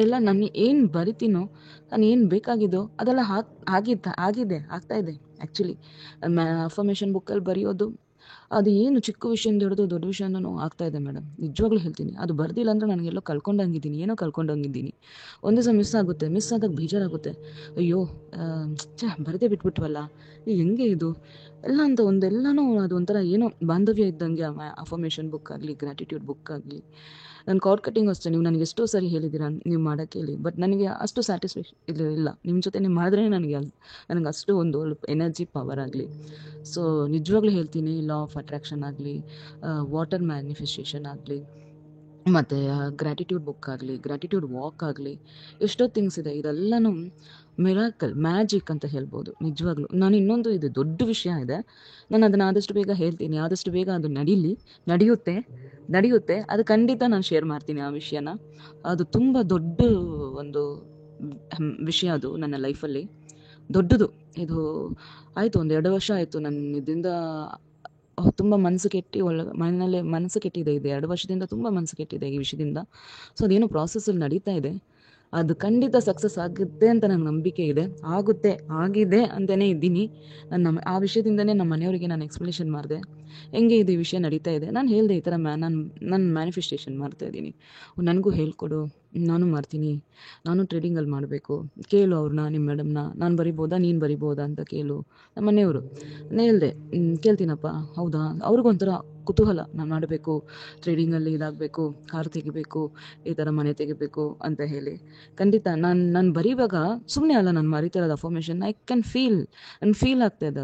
ಎಲ್ಲ ನಾನು ಏನು ಬರಿತೀನೋ, ನಾನು ಏನು ಬೇಕಾಗಿದ್ದೋ ಅದೆಲ್ಲ ಆಗ್ತಾಯಿದೆ. ಆ್ಯಕ್ಚುಲಿ ಅಫರ್ಮೇಷನ್ ಬುಕ್ಕಲ್ಲಿ ಬರೆಯೋದು ಅದು ಏನು ಚಿಕ್ಕ ವಿಷಯದಿಂದ ಹಿಡಿದು ದೊಡ್ಡ ವಿಷಯನೂ ಆಗ್ತಾಯಿದೆ ಮೇಡಮ್. ನಿಜವಾಗ್ಲೂ ಹೇಳ್ತೀನಿ. ಅದು ಬರ್ದಿಲ್ಲ ಅಂದರೆ ನನಗೆಲ್ಲೋ ಏನೋ ಕಳ್ಕೊಂಡಂಗಿದ್ದೀನಿ. ಒಂದು ದಿವಸ ಮಿಸ್ ಆದಾಗ ಬೇಜಾರಾಗುತ್ತೆ. ಅಯ್ಯೋ ಬರದೇ ಬಿಟ್ಬಿಟ್ವಲ್ಲ, ಹೆಂಗೆ ಇದು ಎಲ್ಲ ಅಂತ ಒಂದೆಲ್ಲನೂ ಅದು ಒಂಥರ ಏನೋ ಬಾಂಧವ್ಯ ಇದ್ದಂಗೆ. ಅಫರ್ಮೇಷನ್ ಬುಕ್ ಆಗಲಿ, ಗ್ರ್ಯಾಟಿಟ್ಯೂಡ್ ಬುಕ್ ಆಗಲಿ, ನನ್ನ ಕಾರ್ಡ್ ಕಟ್ಟಿಂಗ್ ಅಷ್ಟೇ. ನೀವು ನನಗೆ ಎಷ್ಟೋ ಸರಿ ಹೇಳಿದ್ದೀರಾ ನೀವು ಮಾಡೋಕ್ಕೆ ಹೇಳಿ, ಬಟ್ ನನಗೆ ಅಷ್ಟು ಸ್ಯಾಟಿಸ್ಫ್ಯಾಕ್ಷನ್ ಇಲ್ಲ. ನಿಮ್ಮ ಜೊತೆ ನೀವು ಮಾಡಿದ್ರೆ ನನಗೆ ಅಷ್ಟು ಒಂದು ಎನರ್ಜಿ ಪವರ್ ಆಗಲಿ. ಸೊ ನಿಜವಾಗ್ಲೂ ಹೇಳ್ತೀನಿ, ಲಾ ಆಫ್ ಅಟ್ರಾಕ್ಷನ್ ಆಗಲಿ, ವಾಟರ್ ಮ್ಯಾನಿಫೆಸ್ಟೇಷನ್ ಆಗಲಿ, ಮತ್ತು ಗ್ರ್ಯಾಟಿಟ್ಯೂಡ್ ಬುಕ್ ಆಗಲಿ, ಗ್ರ್ಯಾಟಿಟ್ಯೂಡ್ ವಾಕ್ ಆಗಲಿ, ಎಷ್ಟೋ ಥಿಂಗ್ಸ್ ಇದೆ. ಇದೆಲ್ಲನೂ ಮಿರಾಕಲ್, ಮ್ಯಾಜಿಕ್ ಅಂತ ಹೇಳ್ಬೋದು ನಿಜವಾಗ್ಲೂ. ನಾನು ಇನ್ನೊಂದು ಇದು ದೊಡ್ಡ ವಿಷಯ ಇದೆ, ನಾನು ಅದನ್ನು ಆದಷ್ಟು ಬೇಗ ಹೇಳ್ತೀನಿ, ಆದಷ್ಟು ಬೇಗ ಅದು ನಡೆಯುತ್ತೆ. ಅದು ಖಂಡಿತ ನಾನು ಶೇರ್ ಮಾಡ್ತೀನಿ ಆ ವಿಷಯನ. ಅದು ತುಂಬ ದೊಡ್ಡ ಒಂದು ವಿಷಯ, ಅದು ನನ್ನ ಲೈಫಲ್ಲಿ ದೊಡ್ಡದು. ಇದು ಆಯಿತು, ಒಂದು 2 ವರ್ಷ ಆಯಿತು ನಾನು ಇದರಿಂದ ತುಂಬ ಮನಸ್ಸು ಕೆಟ್ಟು ಮನೆಯಲ್ಲೇ ಮನಸ್ಸು ಕೆಟ್ಟಿದೆ. 2 ವರ್ಷದಿಂದ ತುಂಬ ಮನಸ್ಸು ಕೆಟ್ಟಿದೆ ಈ ವಿಷಯದಿಂದ. ಸೊ ಅದೇನೋ ಪ್ರಾಸೆಸ್ಸಲ್ಲಿ ನಡೀತಾ ಇದೆ. ಅದು ಖಂಡಿತ ಸಕ್ಸಸ್ ಆಗುತ್ತೆ ಅಂತ ನನಗೆ ನಂಬಿಕೆ ಇದೆ. ಆಗಿದೆ ಅಂತಲೇ ಇದ್ದೀನಿ. ಆ ವಿಷಯದಿಂದನೇ ನಮ್ಮ ಮನೆಯವರಿಗೆ ನಾನು ಎಕ್ಸ್ಪ್ಲನೇಷನ್ ಮಾಡಿದೆ, ಹೆಂಗೆ ಇದು ಈ ವಿಷಯ ನಡೀತಾ ಇದೆ. ನಾನು ಹೇಳಿದೆ, ಈ ಥರ ನಾನು ಮ್ಯಾನಿಫೆಸ್ಟೇಷನ್ ಮಾಡ್ತಾಯಿದ್ದೀನಿ, ನನಗೂ ಹೇಳ್ಕೊಡು, ನಾನು ಮಾಡ್ತೀನಿ, ನಾನು ಟ್ರೇಡಿಂಗಲ್ಲಿ ಮಾಡಬೇಕು, ಕೇಳು ಅವ್ರನ್ನ, ನಿಮ್ಮ ಮೇಡಮ್ನ, ನಾನು ಬರಿಬೋದಾ ನೀನು ಬರಿಬೋದಾ ಅಂತ ಕೇಳು. ನಮ್ಮ ಮನೆಯವರು ನಾನು ಹೇಳಿದೆ, ಕೇಳ್ತೀನಪ್ಪ, ಹೌದಾ. ಅವ್ರಿಗೊಂಥರ ಕುತೂಹಲ, ನಾನು ಮಾಡಬೇಕು, ಟ್ರೇಡಿಂಗಲ್ಲಿ ಇದಾಗಬೇಕು, ಕಾರು ತೆಗಿಬೇಕು, ಈ ಥರ ಮನೆ ತೆಗಿಬೇಕು ಅಂತ ಹೇಳಿ. ಖಂಡಿತ ನಾನು ಬರೀವಾಗ ಸುಮ್ಮನೆ ಅಲ್ಲ ನಾನು ಮರಿತಿರೋದು ಅಫರ್ಮೇಷನ್. ನಾನು ಫೀಲ್ ಆಗ್ತಾಯಿದೆ.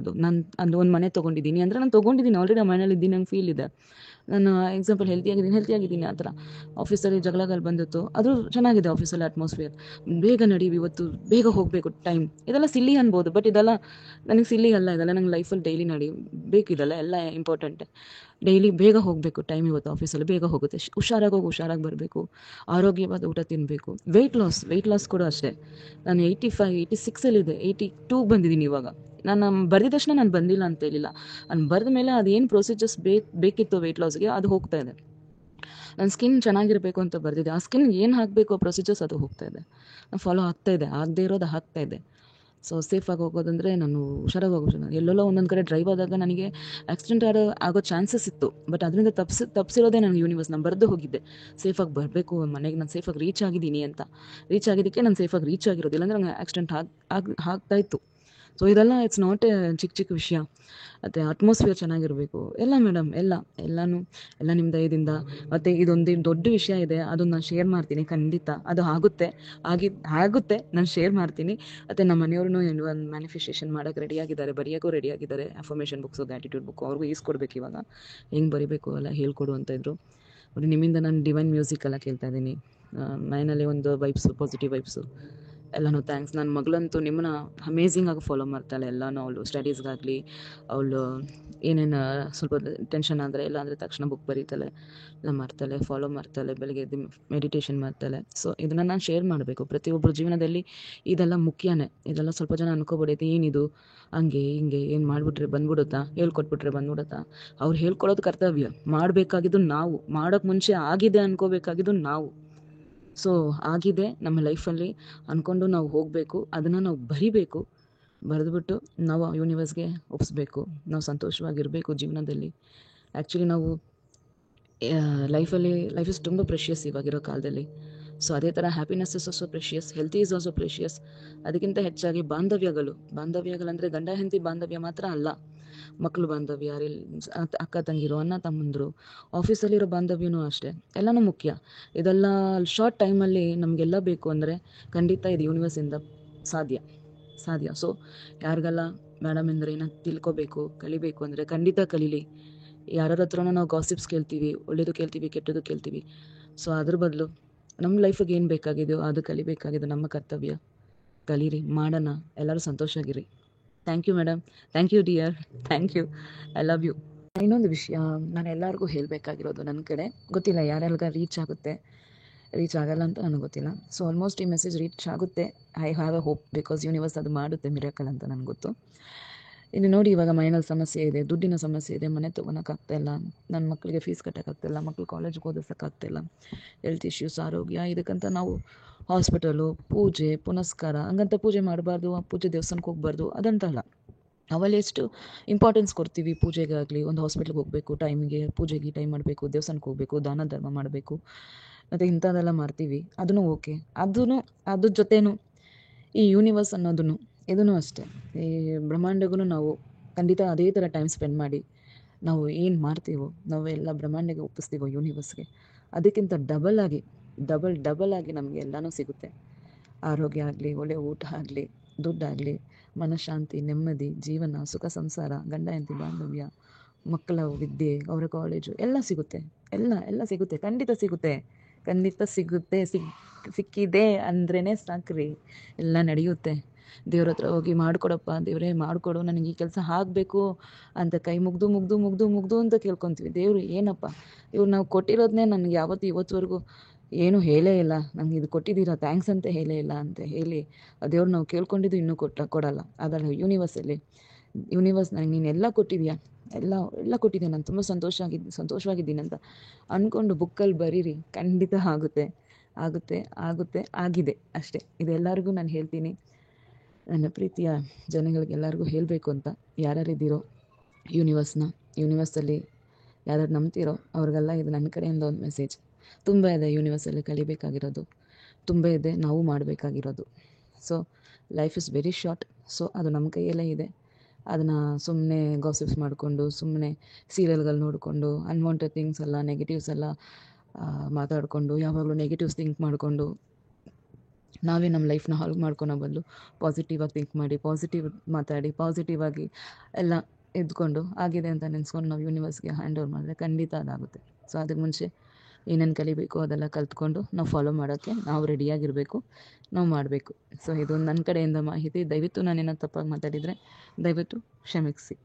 ಅದು ಒಂದು ಮನೆ ತೊಗೊಂಡಿದ್ದೀನಿ ಅಂದರೆ ನಾನು ತೊಗೊಂಡಿದ್ದೀನಿ ಆಲ್ರೆಡಿ, ಆ ಮನೇಲಿ ಇದ್ದೀನಿ, ನಂಗೆ ಫೀಲ್ ಇದೆ. ನಾನು ಎಕ್ಸಾಂಪಲ್ ಹೆಲ್ತಿಯಾಗಿದ್ದೀನಿ ಆ ಥರ. ಆಫೀಸಲ್ಲಿ ಜಗಳಗಳು ಬಂದಿತ್ತು, ಅದು ಚೆನ್ನಾಗಿದೆ ಆಫೀಸಲ್ಲಿ ಅಟ್ಮಾಸ್ಫಿಯರ್. ಬೇಗ ನಡೀವಿ, ಇವತ್ತು ಬೇಗ ಹೋಗಬೇಕು, ಟೈಮ್. ಇದೆಲ್ಲ ಸಿಲ್ಲಿ ಅನ್ಬೋದು, ಬಟ್ ಇದೆಲ್ಲ ನನಗೆ ಸಿಲ್ಲಿ ಅಲ್ಲ. ಇದೆಲ್ಲ ನಂಗೆ ಲೈಫಲ್ಲಿ ಡೈಲಿ ಬೇಕಿದೆಲ್ಲ ಎಲ್ಲ ಇಂಪಾರ್ಟೆಂಟೆ. ಡೈಲಿ ಬೇಗ ಹೋಗಬೇಕು, ಟೈಮ್ ಇವತ್ತು ಆಫೀಸಲ್ಲಿ ಬೇಗ ಹೋಗುತ್ತೆ. ಹುಷಾರಾಗಿ ಬರಬೇಕು, ಆರೋಗ್ಯವಾದ ಊಟ ತಿನ್ನಬೇಕು. ವೆಯ್ಟ್ ಲಾಸ್ ಕೂಡ ಅಷ್ಟೇ. ನಾನು 86 82 ಬಂದಿದ್ದೀನಿ ಇವಾಗ. ನಾನು ಬರೆದ ತಕ್ಷಣ ನಾನು ಬಂದಿಲ್ಲ ಅಂತ ಹೇಳಿಲ್ಲ, ನಾನು ಬರೆದ ಮೇಲೆ ಅದೇನು ಪ್ರೊಸೀಜರ್ಸ್ ಬೇಕಿತ್ತು ವೆಯ್ಟ್ ಲಾಸ್ಗೆ ಅದು ಹೋಗ್ತಾ ಇದೆ. ನನ್ನ ಸ್ಕಿನ್ ಚೆನ್ನಾಗಿರಬೇಕು ಅಂತ ಬರೆದಿದೆ, ಆ ಸ್ಕಿನ್ಗೆ ಏನು ಹಾಕಬೇಕು ಪ್ರೊಸೀಜರ್ಸ್ ಅದು ಹೋಗ್ತಾ ಇದೆ, ನಾನು ಫಾಲೋ ಆಗ್ತಾಯಿದೆ. ಆಗದೆ ಇರೋದು ಆಗ್ತಾಯಿದೆ. ಸೊ ಸೇಫಾಗಿ ಹೋಗೋದಂದರೆ ನಾನು ಹುಷಾರಾಗಿ ಹೋಗೋದು. ಎಲ್ಲೆಲ್ಲೋ ಒಂದೊಂದು ಕಡೆ ಡ್ರೈವ್ ಆದಾಗ ನನಗೆ ಆಕ್ಸಿಡೆಂಟ್ ಆಗೋ ಚಾನ್ಸಸ್ ಇತ್ತು, ಬಟ್ ಅದರಿಂದ ತಪ್ಪಿಸಿರೋದೇ ನನಗೆ ಯೂನಿವರ್ಸ್. ನಾನು ಬರೆದು ಹೋಗಿದ್ದೆ ಸೇಫಾಗಿ ಬರಬೇಕು ಮನೆಗೆ, ನಾನು ಸೇಫಾಗಿ ರೀಚ್ ಆಗಿದ್ದೀನಿ ಅಂತ. ರೀಚ್ ಆಗಿದ್ದಕ್ಕೆ ನಾನು ಸೇಫಾಗಿ ರೀಚ್ ಆಗಿರೋದು, ಇಲ್ಲಾಂದರೆ ನನಗೆ ಆಕ್ಸಿಡೆಂಟ್ ಆಗ್ತಾಯಿತ್ತು. ಸೊ ಇದೆಲ್ಲ ಇಟ್ಸ್ ನಾಟ್ ಎ ಚಿಕ್ಕ ವಿಷಯ. ಮತ್ತು ಅಟ್ಮಾಸ್ಫಿಯರ್ ಚೆನ್ನಾಗಿರಬೇಕು, ಎಲ್ಲ ಮೇಡಮ್, ಎಲ್ಲ ನಿಮ್ಮ ದಯದಿಂದ. ಮತ್ತು ಇದೊಂದು ದೊಡ್ಡ ವಿಷಯ ಇದೆ, ಅದನ್ನು ನಾನು ಶೇರ್ ಮಾಡ್ತೀನಿ ಖಂಡಿತ. ಅದು ಆಗುತ್ತೆ, ನಾನು ಶೇರ್ ಮಾಡ್ತೀನಿ. ಮತ್ತು ನಮ್ಮ ಮನೆಯವ್ರೂ ಒಂದು ಮ್ಯಾನಿಫೆಸ್ಟೇಷನ್ ಮಾಡೋಕ್ಕೆ ರೆಡಿಯಾಗಿದ್ದಾರೆ, ಬರೆಯೋಕ್ಕೂ ರೆಡಿಯಾಗಿದ್ದಾರೆ. ಅಫರ್ಮೇಷನ್ ಬುಕ್ಸು, ಗ್ರ್ಯಾಟಿಟ್ಯೂಡ್ ಬುಕ್ಕು ಅವ್ರಿಗೂ ಈಸ್ಕೊಡ್ಬೇಕು ಇವಾಗ, ಹೆಂಗೆ ಬರಿಬೇಕು ಎಲ್ಲ ಹೇಳ್ಕೊಡು ಅಂತ ಇದ್ರು. ಬಟ್ ನಿಮ್ಮಿಂದ ನಾನು ಡಿವೈನ್ ಮ್ಯೂಸಿಕ್ ಎಲ್ಲ ಕೇಳ್ತಾ ಇದ್ದೀನಿ, ಮೈನಲ್ಲಿ ಒಂದು ಪಾಸಿಟಿವ್ ವೈಬ್ಸು ಎಲ್ಲನೂ. ಥ್ಯಾಂಕ್ಸ್. ನನ್ನ ಮಗಳಂತೂ ನಿಮ್ಮನ್ನ ಅಮೇಝಿಂಗಾಗಿ ಫಾಲೋ ಮಾಡ್ತಾಳೆ ಎಲ್ಲನೂ. ಅವಳು ಸ್ಟಡೀಸ್ಗಾಗಲಿ, ಅವಳು ಏನೇನು ಸ್ವಲ್ಪ ಟೆನ್ಷನ್ ಆದರೆ ಇಲ್ಲ ಅಂದರೆ ತಕ್ಷಣ ಬುಕ್ ಬರೀತಾಳೆ, ಎಲ್ಲ ಮಾಡ್ತಾಳೆ, ಫಾಲೋ ಮಾಡ್ತಾಳೆ, ಬೆಳಗ್ಗೆ ಎದ್ದು ಮೆಡಿಟೇಷನ್ ಮಾಡ್ತಾಳೆ. ಸೊ ಇದನ್ನು ನಾನು ಶೇರ್ ಮಾಡಬೇಕು. ಪ್ರತಿಯೊಬ್ಬರ ಜೀವನದಲ್ಲಿ ಇದೆಲ್ಲ ಮುಖ್ಯನೇ. ಇದೆಲ್ಲ ಸ್ವಲ್ಪ ಜನ ಅನ್ಕೋಬಿಡೈತೆ, ಏನಿದು ಹಂಗೆ ಹಿಂಗೆ ಏನು ಮಾಡಿಬಿಟ್ರೆ ಬಂದ್ಬಿಡುತ್ತಾ, ಹೇಳ್ಕೊಟ್ಬಿಟ್ರೆ ಬಂದ್ಬಿಡುತ್ತಾ. ಅವ್ರು ಹೇಳ್ಕೊಡೋದು ಕರ್ತವ್ಯ, ಮಾಡಬೇಕಾಗಿದ್ದು ನಾವು, ಮಾಡೋಕ್ಕೆ ಮುಂಚೆ ಆಗಿದೆ ಅನ್ಕೋಬೇಕಾಗಿದ್ದು ನಾವು. ಸೊ ಆಗಿದೆ ನಮ್ಮ ಲೈಫಲ್ಲಿ ಅಂದ್ಕೊಂಡು ನಾವು ಹೋಗಬೇಕು, ಅದನ್ನು ನಾವು ಬರಿಬೇಕು, ಬರೆದುಬಿಟ್ಟು ನಾವು ಯೂನಿವರ್ಸ್ಗೆ ಒಪ್ಪಿಸ್ಬೇಕು. ನಾವು ಸಂತೋಷವಾಗಿರಬೇಕು ಜೀವನದಲ್ಲಿ. ಆ್ಯಕ್ಚುಲಿ ನಾವು ಲೈಫ್ ಇಸ್ ತುಂಬ ಪ್ರೆಷಿಯಸ್ ಇವಾಗಿರೋ ಕಾಲದಲ್ಲಿ. ಸೊ ಅದೇ ಥರ happiness is also precious, healthy is also precious. ಅದಕ್ಕಿಂತ ಹೆಚ್ಚಾಗಿ ಬಾಂಧವ್ಯಗಳಂದರೆ ಗಂಡ ಹೆಂಡತಿ ಬಾಂಧವ್ಯ ಮಾತ್ರ ಅಲ್ಲ, ಮಕ್ಕಳು ಬಾಂಧವ್ಯ, ಅಕ್ಕ ತಂಗಿರು, ಅಣ್ಣ ತಮ್ಮಂದರು, ಆಫೀಸಲ್ಲಿರೋ ಬಾಂಧವ್ಯನೂ ಅಷ್ಟೇ, ಎಲ್ಲನೂ ಮುಖ್ಯ. ಇದೆಲ್ಲ ಶಾರ್ಟ್ ಟೈಮಲ್ಲಿ ನಮಗೆಲ್ಲ ಬೇಕು ಅಂದರೆ ಖಂಡಿತ ಇದು ಯೂನಿವರ್ಸಿಂದ ಸಾಧ್ಯ. ಸೊ ಯಾರಿಗೆಲ್ಲ ಮೇಡಮ್ ಅಂದರೆ ಏನೋ ತಿಳ್ಕೊಬೇಕು, ಕಲಿಬೇಕು ಅಂದರೆ ಖಂಡಿತ ಕಲೀಲಿ. ಯಾರ ಹತ್ರನೂ ನಾವು ಗಾಸಿಪ್ಸ್ ಕೇಳ್ತೀವಿ, ಒಳ್ಳೇದು ಕೇಳ್ತೀವಿ, ಕೆಟ್ಟದ್ದು ಕೇಳ್ತೀವಿ. ಸೊ ಅದ್ರ ಬದಲು ನಮ್ಮ ಲೈಫಿಗೆ ಏನು ಬೇಕಾಗಿದೆಯೋ ಅದು ಕಲಿಬೇಕಾಗಿದೆ, ನಮ್ಮ ಕರ್ತವ್ಯ. ಕಲೀರಿ, ಮಾಡೋಣ, ಎಲ್ಲರೂ ಸಂತೋಷವಾಗಿರಿ. Thank you madam, thank you dear, thank you, I love you. ಇನ್ನೊಂದು ವಿಷಯ ನಾನು ಎಲ್ಲರಿಗೂ ಹೇಳಬೇಕಾಗಿರೋದು, ನನ್ನ ಕಡೆ ಗೊತ್ತಿಲ್ಲ ಯಾರೆಲ್ಗ ರೀಚ್ ಆಗಲ್ಲ ಅಂತ ನನಗೆ ಗೊತ್ತಿಲ್ಲ. ಸೊ ಆಲ್ಮೋಸ್ಟ್ ಈ ಮೆಸೇಜ್ ರೀಚ್ ಆಗುತ್ತೆ. I have A hope, because universe ಅದು ಮಾಡುತ್ತೆ ಮಿರಾಕಲ್ ಅಂತ ನನಗೆ ಗೊತ್ತು. ಇನ್ನು ನೋಡಿ, ಇವಾಗ ಮೈನಲ್ಲಿ ಸಮಸ್ಯೆ ಇದೆ, ದುಡ್ಡಿನ ಸಮಸ್ಯೆ ಇದೆ, ಮನೆ ತೊಗೊಳಕ್ಕಾಗ್ತಾಯಿಲ್ಲ, ನನ್ನ ಮಕ್ಕಳಿಗೆ ಫೀಸ್ ಕಟ್ಟೋಕ್ಕಾಗ್ತಾಯಿಲ್ಲ, ಮಕ್ಕಳು ಕಾಲೇಜಿಗೆ ಓದಿಸೋಕ್ಕಾಗ್ತಾಯಿಲ್ಲ, ಹೆಲ್ತ್ ಇಶ್ಯೂಸ್, ಆರೋಗ್ಯ, ಇದಕ್ಕಂತ ನಾವು ಹಾಸ್ಪಿಟಲು, ಪೂಜೆ ಪುನಸ್ಕಾರ, ಹಂಗಂತ ಪೂಜೆ ಮಾಡಬಾರ್ದು, ಪೂಜೆ ದೇವಸ್ಥಾನಕ್ಕೆ ಹೋಗಬಾರ್ದು ಅದಂತಲ್ಲ. ಅವಲ್ಲಿ ಎಷ್ಟು ಇಂಪಾರ್ಟೆನ್ಸ್ ಕೊಡ್ತೀವಿ ಪೂಜೆಗಾಗಲಿ, ಒಂದು ಹಾಸ್ಪಿಟ್ಲಿಗೆ ಹೋಗಬೇಕು ಟೈಮಿಗೆ, ಪೂಜೆಗೆ ಟೈಮ್ ಮಾಡಬೇಕು, ದೇವಸ್ಥಾನಕ್ಕೆ ಹೋಗಬೇಕು, ದಾನ ಧರ್ಮ ಮಾಡಬೇಕು, ಮತ್ತು ಇಂಥದ್ದೆಲ್ಲ ಮಾಡ್ತೀವಿ. ಅದನ್ನು ಓಕೆ, ಅದ್ರ ಜೊತೆನೂ ಈ ಯೂನಿವರ್ಸ್ ಅನ್ನೋದನ್ನು ಇದೂ ಅಷ್ಟೇ, ಈ ಬ್ರಹ್ಮಾಂಡಗೂ ನಾವು ಖಂಡಿತ ಅದೇ ಥರ ಟೈಮ್ ಸ್ಪೆಂಡ್ ಮಾಡಿ ನಾವು ಏನು ಮಾಡ್ತೀವೋ, ನಾವು ಎಲ್ಲ ಬ್ರಹ್ಮಾಂಡಗೆ ಒಪ್ಪಿಸ್ತೀವೋ, ಯೂನಿವರ್ಸ್ಗೆ, ಅದಕ್ಕಿಂತ ಡಬಲ್ ಆಗಿ ನಮಗೆ ಎಲ್ಲನೂ ಸಿಗುತ್ತೆ. ಆರೋಗ್ಯ ಆಗಲಿ, ಒಳ್ಳೆಯ ಊಟ ಆಗಲಿ, ದುಡ್ಡಾಗಲಿ, ಮನಃಶಾಂತಿ, ನೆಮ್ಮದಿ, ಜೀವನ, ಸುಖ ಸಂಸಾರ, ಗಂಡ ಹೆಂಡತಿ ಬಾಂಧವ್ಯ, ಮಕ್ಕಳ ವಿದ್ಯೆ, ಅವರ ಕಾಲೇಜು ಎಲ್ಲ ಸಿಗುತ್ತೆ. ಎಲ್ಲ ಸಿಗುತ್ತೆ, ಖಂಡಿತ ಸಿಗುತ್ತೆ. ಸಿಕ್ಕಿದೆ ಅಂದ್ರೇ ಸಾಕ್ರಿ, ಎಲ್ಲ ನಡೆಯುತ್ತೆ. ದೇವ್ರ ಹತ್ರ ಹೋಗಿ ಮಾಡಿಕೊಡಪ್ಪ ದೇವರೇ, ಮಾಡಿಕೊಡು, ನನಗೆ ಈ ಕೆಲಸ ಆಗಬೇಕು ಅಂತ ಕೈ ಮುಗ್ದು ಅಂತ ಕೇಳ್ಕೊತೀವಿ. ದೇವರು ಏನಪ್ಪ ಇವ್ರು ನಾವು ಕೊಟ್ಟಿರೋದನ್ನೇ ನನಗೆ ಇವತ್ತುವರೆಗೂ ಏನೂ ಹೇಳೇ ಇಲ್ಲ, ನಂಗೆ ಇದು ಕೊಟ್ಟಿದ್ದೀರಾ ಥ್ಯಾಂಕ್ಸ್ ಅಂತ ಹೇಳೇ ಇಲ್ಲ ಅಂತ ಹೇಳಿ ದೇವ್ರು ನಾವು ಕೇಳ್ಕೊಂಡಿದ್ದು ಇನ್ನೂ ಕೊಡಲ್ಲ. ಅದಲ್ಲ ಯೂನಿವರ್ಸ್ ನನಗೆ ನೀನು ಎಲ್ಲ ಕೊಟ್ಟಿದ್ಯಾ, ಎಲ್ಲ ಕೊಟ್ಟಿದ್ದೆ, ನಾನು ತುಂಬ ಸಂತೋಷವಾಗಿದ್ದೀನಿ ಅಂತ ಅಂದ್ಕೊಂಡು ಬುಕ್ಕಲ್ಲಿ ಬರೀರಿ, ಖಂಡಿತ ಆಗಿದೆ ಅಷ್ಟೇ. ಇದೆಲ್ಲರಿಗೂ ನಾನು ಹೇಳ್ತೀನಿ, ನನ್ನ ಪ್ರೀತಿಯ ಜನಗಳಿಗೆಲ್ಲರಿಗೂ ಹೇಳಬೇಕು ಅಂತ. ಯಾರ್ಯಾರಿದ್ದೀರೋ ಯೂನಿವರ್ಸಲ್ಲಿ ಯಾರು ನಂಬ್ತಿರೋ ಅವ್ರಿಗೆಲ್ಲ ಇದು ನನ್ನ ಕಡೆಯಿಂದ ಒಂದು ಮೆಸೇಜ್. ತುಂಬ ಇದೆ ಯೂನಿವರ್ಸಲ್ಲಿ ಕಲಿಬೇಕಾಗಿರೋದು, ತುಂಬ ಇದೆ ನಾವು ಮಾಡಬೇಕಾಗಿರೋದು. So life is very short. So ಅದು ನಮ್ಮ ಕೈಯಲ್ಲೇ ಇದೆ. ಅದನ್ನು ಸುಮ್ಮನೆ ಗಾಸಿಪ್ಸ್ ಮಾಡಿಕೊಂಡು, ಸುಮ್ಮನೆ ಸೀರಿಯಲ್ಗಳು ನೋಡಿಕೊಂಡು, ಅನ್ವಾಂಟೆಡ್ ಥಿಂಗ್ಸ್ ಎಲ್ಲ, ನೆಗೆಟಿವ್ಸ್ ಎಲ್ಲ ಮಾತಾಡಿಕೊಂಡು, ಯಾವಾಗಲೂ ನೆಗೆಟಿವ್ಸ್ ಥಿಂಕ್ ಮಾಡಿಕೊಂಡು ನಾವೇ ನಮ್ಮ ಲೈಫ್ನ ಹಾಳು ಮಾಡ್ಕೊಳೋ ಬದಲು ಪಾಸಿಟಿವಾಗಿ ಥಿಂಕ್ ಮಾಡಿ, ಪಾಸಿಟಿವ್ ಮಾತಾಡಿ, ಪಾಸಿಟಿವಾಗಿ ಎಲ್ಲ ಎದ್ಕೊಂಡು ಆಗಿದೆ ಅಂತ ನೆನೆಸ್ಕೊಂಡು ನಾವು ಯೂನಿವರ್ಸ್ಗೆ ಹ್ಯಾಂಡ್ ಓವರ್ ಮಾಡಿದ್ರೆ ಖಂಡಿತ ಅದಾಗುತ್ತೆ. ಸೊ ಅದಕ್ಕೆ ಮುಂಚೆ ಏನೇನು ಕಲಿಬೇಕು ಅದೆಲ್ಲ ಕಲ್ತ್ಕೊಂಡು ನಾವು ಫಾಲೋ ಮಾಡೋಕ್ಕೆ ನಾವು ರೆಡಿಯಾಗಿರಬೇಕು, ನಾವು ಮಾಡಬೇಕು. ಸೊ ಇದು ನನ್ನ ಕಡೆಯಿಂದ ಮಾಹಿತಿ. ದಯವಿಟ್ಟು ನಾನೇನೋ ತಪ್ಪಾಗಿ ಮಾತಾಡಿದರೆ ದಯವಿಟ್ಟು ಕ್ಷಮಿಸಿ.